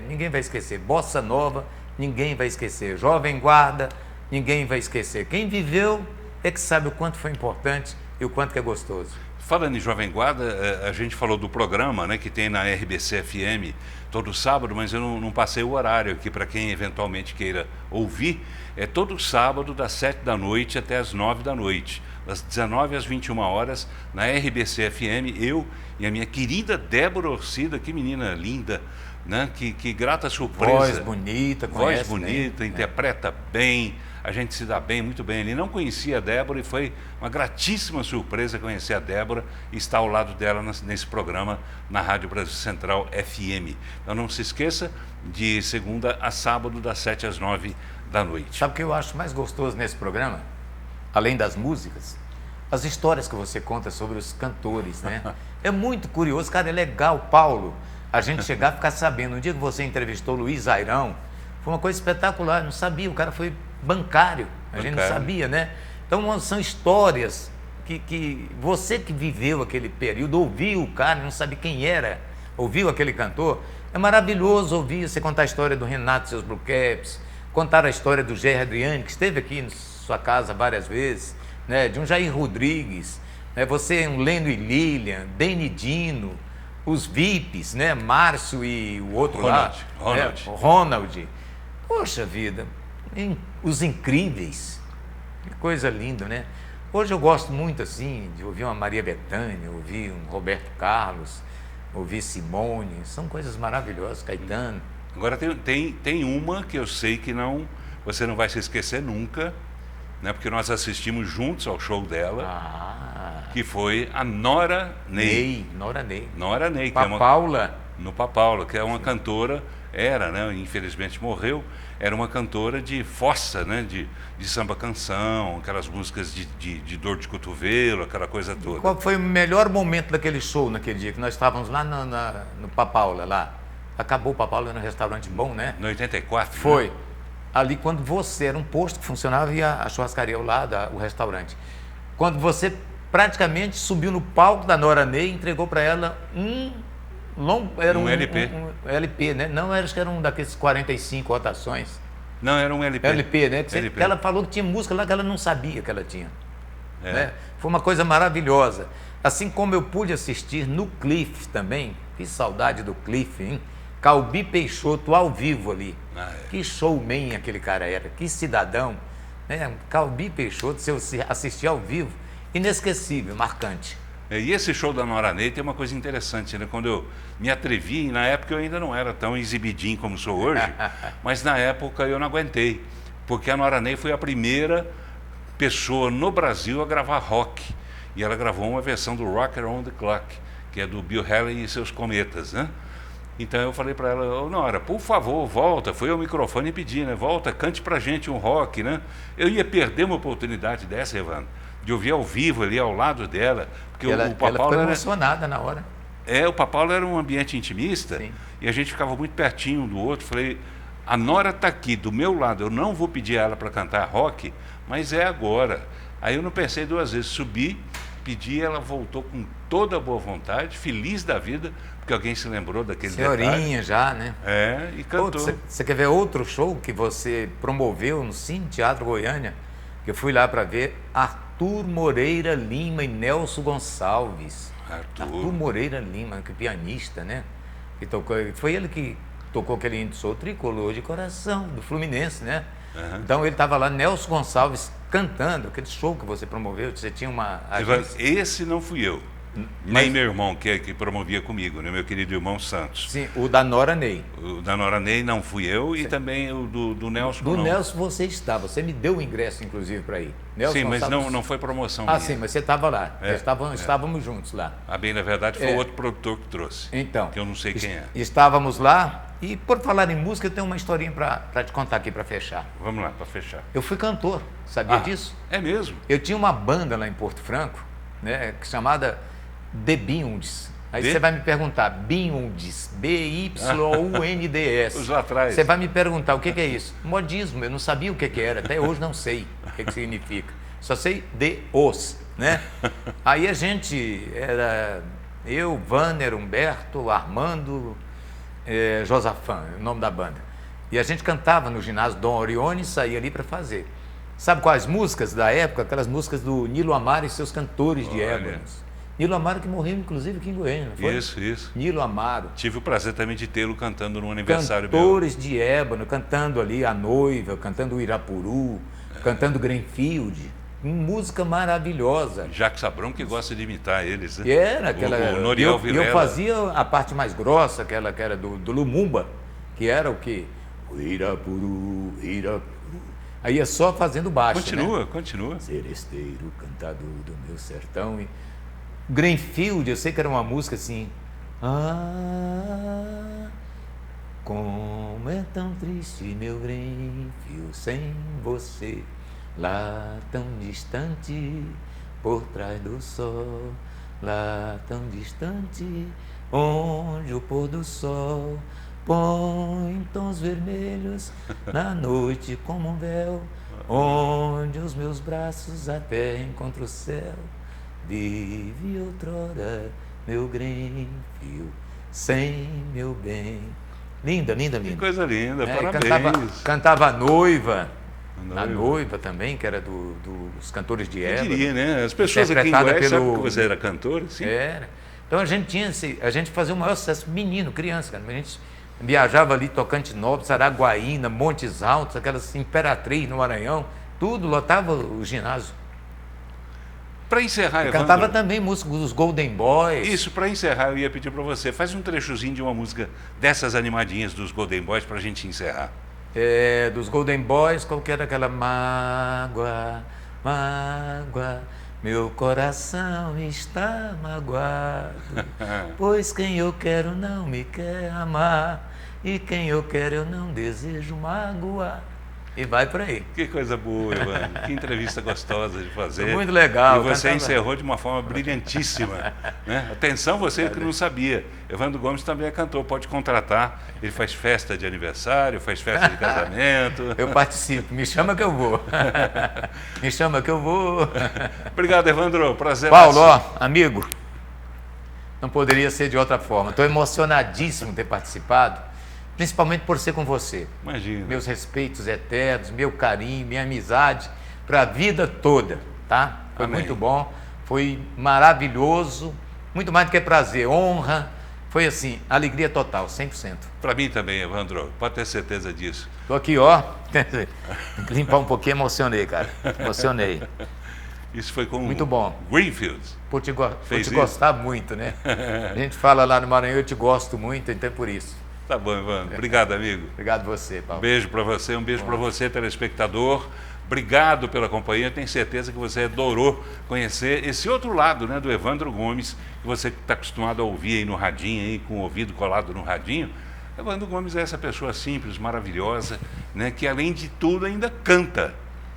ninguém vai esquecer, bossa nova, ninguém vai esquecer, jovem guarda, ninguém vai esquecer. Quem viveu é que sabe o quanto foi importante e o quanto que é gostoso. Falando em Jovem Guarda, a gente falou do programa, né, que tem na RBC FM todo sábado, mas eu não passei o horário aqui para quem eventualmente queira ouvir. É todo sábado das 7 da noite até as 9 da noite. Das 19 às 21 horas, na RBC FM, eu e a minha querida Débora Orcida, que menina linda, né? Que grata surpresa. Voz bonita, voz bonita, interpreta bem, a gente se dá bem, muito bem. Ele não conhecia a Débora e foi uma gratíssima surpresa conhecer a Débora e estar ao lado dela nesse programa na Rádio Brasil Central FM. Então não se esqueça, de segunda a sábado, das 7 às 9 da noite. Sabe o que eu acho mais gostoso nesse programa? Além das músicas, as histórias que você conta sobre os cantores, né? É muito curioso, cara, é legal, Paulo, a gente chegar e ficar sabendo. Um dia que você entrevistou Luiz Airão, foi uma coisa espetacular, não sabia, o cara foi bancário, a gente não sabia, né? Então são histórias que você que viveu aquele período, ouviu o cara, não sabe quem era, ouviu aquele cantor, é maravilhoso ouvir você contar a história do Renato e seus Blue Caps, contar a história do Gerry Adriane, que esteve aqui em sua casa várias vezes, né? De um Jair Rodrigues, né? Você, um Leno e Lilian, Deni Dino, os VIPs, né? Márcio e o outro Ronald. Poxa vida, os Incríveis, que coisa linda, né? Hoje eu gosto muito assim de ouvir uma Maria Bethânia, ouvir um Roberto Carlos, ouvir Simone, são coisas maravilhosas, Caetano. Agora tem uma que eu sei que você não vai se esquecer nunca, né? Porque nós assistimos juntos ao show dela, que foi a Nora Ney. Nora Ney. Nora Ney, que é uma... Paula. No Papaula, que é uma cantora, né? Infelizmente morreu, era uma cantora de fossa, né? De samba canção, aquelas músicas de dor de cotovelo, aquela coisa toda. Qual foi o melhor momento daquele show naquele dia? Que nós estávamos lá no Papaula, lá. Acabou o Papaula, era um restaurante bom, né? No 84? Foi. Né? Ali quando você era um posto que funcionava e a churrascaria ao lado, o restaurante. Quando você praticamente subiu no palco da Nora Ney e entregou para ela era um LP. Um LP, né? Não, acho que era um daqueles 45 rotações. Não, era um LP. LP, né? Que LP. ela falou que tinha música lá que ela não sabia que ela tinha. É. Né? Foi uma coisa maravilhosa. Assim como eu pude assistir no Cliff também, que saudade do Cliff, hein? Calbi Peixoto ao vivo ali. Que showman aquele cara era, que cidadão. Né? Calbi Peixoto, se eu assistir ao vivo, inesquecível, marcante. E esse show da Nora Ney tem uma coisa interessante, né? Quando eu me atrevi, na época eu ainda não era tão exibidinho como sou hoje, mas na época eu não aguentei, porque a Nora Ney foi a primeira pessoa no Brasil a gravar rock, e ela gravou uma versão do Rock Around the Clock, que é do Bill Haley e seus Cometas, né? Então eu falei para ela: "Ô, Nora, por favor, volta", foi ao microfone e pedi, né? "Volta, cante pra gente um rock", né? Eu ia perder uma oportunidade dessa, Evandro, de ouvir ao vivo ali ao lado dela, porque ela o Papaula ficou emocionada na hora. O Papaula era um ambiente intimista. Sim. E a gente ficava muito pertinho um do outro. Falei: "A Nora está aqui do meu lado, eu não vou pedir a ela para cantar rock, mas é agora". Aí eu não pensei duas vezes, subi, pedi, ela voltou com toda a boa vontade, feliz da vida, porque alguém se lembrou daquele Senhorinha detalhe. já, né? E cantou. Você quer ver outro show que você promoveu no Cine Teatro Goiânia? Que eu fui lá para ver Arthur Moreira Lima e Nelson Gonçalves. Arthur Moreira Lima, que pianista, né? Que tocou, foi ele que tocou aquele hino Sou Tricolor de Coração, do Fluminense, né? Então ele estava lá, Nelson Gonçalves, cantando, aquele show que você promoveu, você tinha uma... Esse não fui eu. Nem meu irmão, que promovia comigo, né? Meu querido irmão Santos. Sim, o da Nora Ney. O da Nora Ney não fui eu. Sim. E também o do Nelson. Do Nelson você estava, você me deu o ingresso, inclusive, para ir. Nelson, sim, mas não foi promoção minha. Sim, mas você estava lá, estávamos juntos lá. Bem, na verdade, foi outro produtor que trouxe. Então. Que eu não sei quem é. Estávamos lá, e por falar em música, eu tenho uma historinha para te contar aqui, para fechar. Vamos lá, para fechar. Eu fui cantor, sabia disso? É mesmo? Eu tinha uma banda lá em Porto Franco, né, chamada The Beyonds. Aí você vai me perguntar, Beyonds, B-Y-U-N-D-S. Os lá atrás. Você vai me perguntar o que é isso? Modismo, eu não sabia o que era, até hoje não sei o que significa. Só sei de os, né? Aí a gente era eu, Vanner, Humberto, Armando, Josafã, o nome da banda. E a gente cantava no ginásio Dom Orione e saía ali para fazer. Sabe quais músicas da época? Aquelas músicas do Nilo Amaro e seus cantores de ébonos. Nilo Amaro, que morreu inclusive aqui em Goiânia, não foi? Isso. Nilo Amaro. Tive o prazer também de tê-lo cantando no aniversário meu. Cantores de ébano, cantando ali A Noiva, cantando o Irapuru, cantando Greenfield. Música maravilhosa. Jacques Sabrão, que gosta de imitar eles, né? E era aquela... O Noriel Vilela. Eu fazia a parte mais grossa, aquela que era do Lumumba, que era o quê? O Irapuru, Irapuru. Aí é só fazendo baixo, Continua. Seresteiro, cantador do meu sertão. E Greenfield, eu sei que era uma música assim. Como é tão triste meu Greenfield sem você, lá tão distante, por trás do sol, lá tão distante, onde o pôr do sol põe tons vermelhos na noite como um véu, onde os meus braços a terra encontram o céu. Vive outrora meu Greenfield sem meu bem. Linda. Que coisa linda, parabéns. Cantava a Noiva. A Noiva também, que era dos cantores de ébano. Eu diria, né? As pessoas aqui em Goiás sabem que você era cantor, sim? Era. Então a gente fazia o maior sucesso, menino, criança, cara. A gente viajava ali, Tocantinópolis, Araguaína, Montes Altos, aquelas Imperatriz no Maranhão, tudo lotava o ginásio. Para encerrar, Eu Evandro... cantava também música dos Golden Boys. Isso, para encerrar, eu ia pedir para você, faz um trechozinho de uma música dessas animadinhas dos Golden Boys para a gente encerrar. Dos Golden Boys, qual que era aquela mágoa, mágoa, meu coração está magoado, pois quem eu quero não me quer amar, e quem eu quero eu não desejo magoar. E vai por aí. Que coisa boa, Evandro. Que entrevista gostosa de fazer. Muito legal. E você encerrou de uma forma brilhantíssima. Né? Atenção, você que não sabia. Evandro Gomes também é cantor, pode contratar. Ele faz festa de aniversário, faz festa de casamento. Eu participo. Me chama que eu vou. Me chama que eu vou. Obrigado, Evandro. Prazer. Paulo, amigo, não poderia ser de outra forma. Estou emocionadíssimo de ter participado. Principalmente por ser com você. Imagina. Meus respeitos eternos, meu carinho, minha amizade para a vida toda, tá? Foi Amém. muito bom, foi maravilhoso, muito mais do que prazer, honra, foi assim, alegria total, 100%. Para mim também, Evandro, pode ter certeza disso. Tô aqui, ó, limpar um pouquinho, emocionei, cara, emocionei. Isso foi com Muito bom. Greenfield. Por te gostar muito, né? A gente fala lá no Maranhão, eu te gosto muito, então é por isso. Tá bom, Evandro. Obrigado, amigo. Obrigado você, Paulo. Um beijo para você, um beijo para você, telespectador. Obrigado pela companhia. Tenho certeza que você adorou conhecer esse outro lado, né, do Evandro Gomes, que você está acostumado a ouvir aí no radinho, aí, com o ouvido colado no radinho. Evandro Gomes é essa pessoa simples, maravilhosa, né, que além de tudo ainda canta.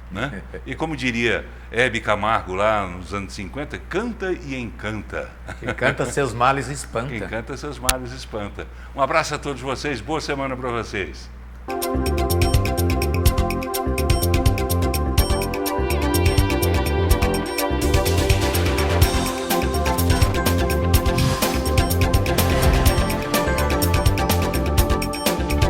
Né? E como diria Hebe Camargo lá nos anos 50, canta e encanta. Quem canta seus males espanta. Quem canta seus males espanta. Um abraço a todos vocês, boa semana para vocês.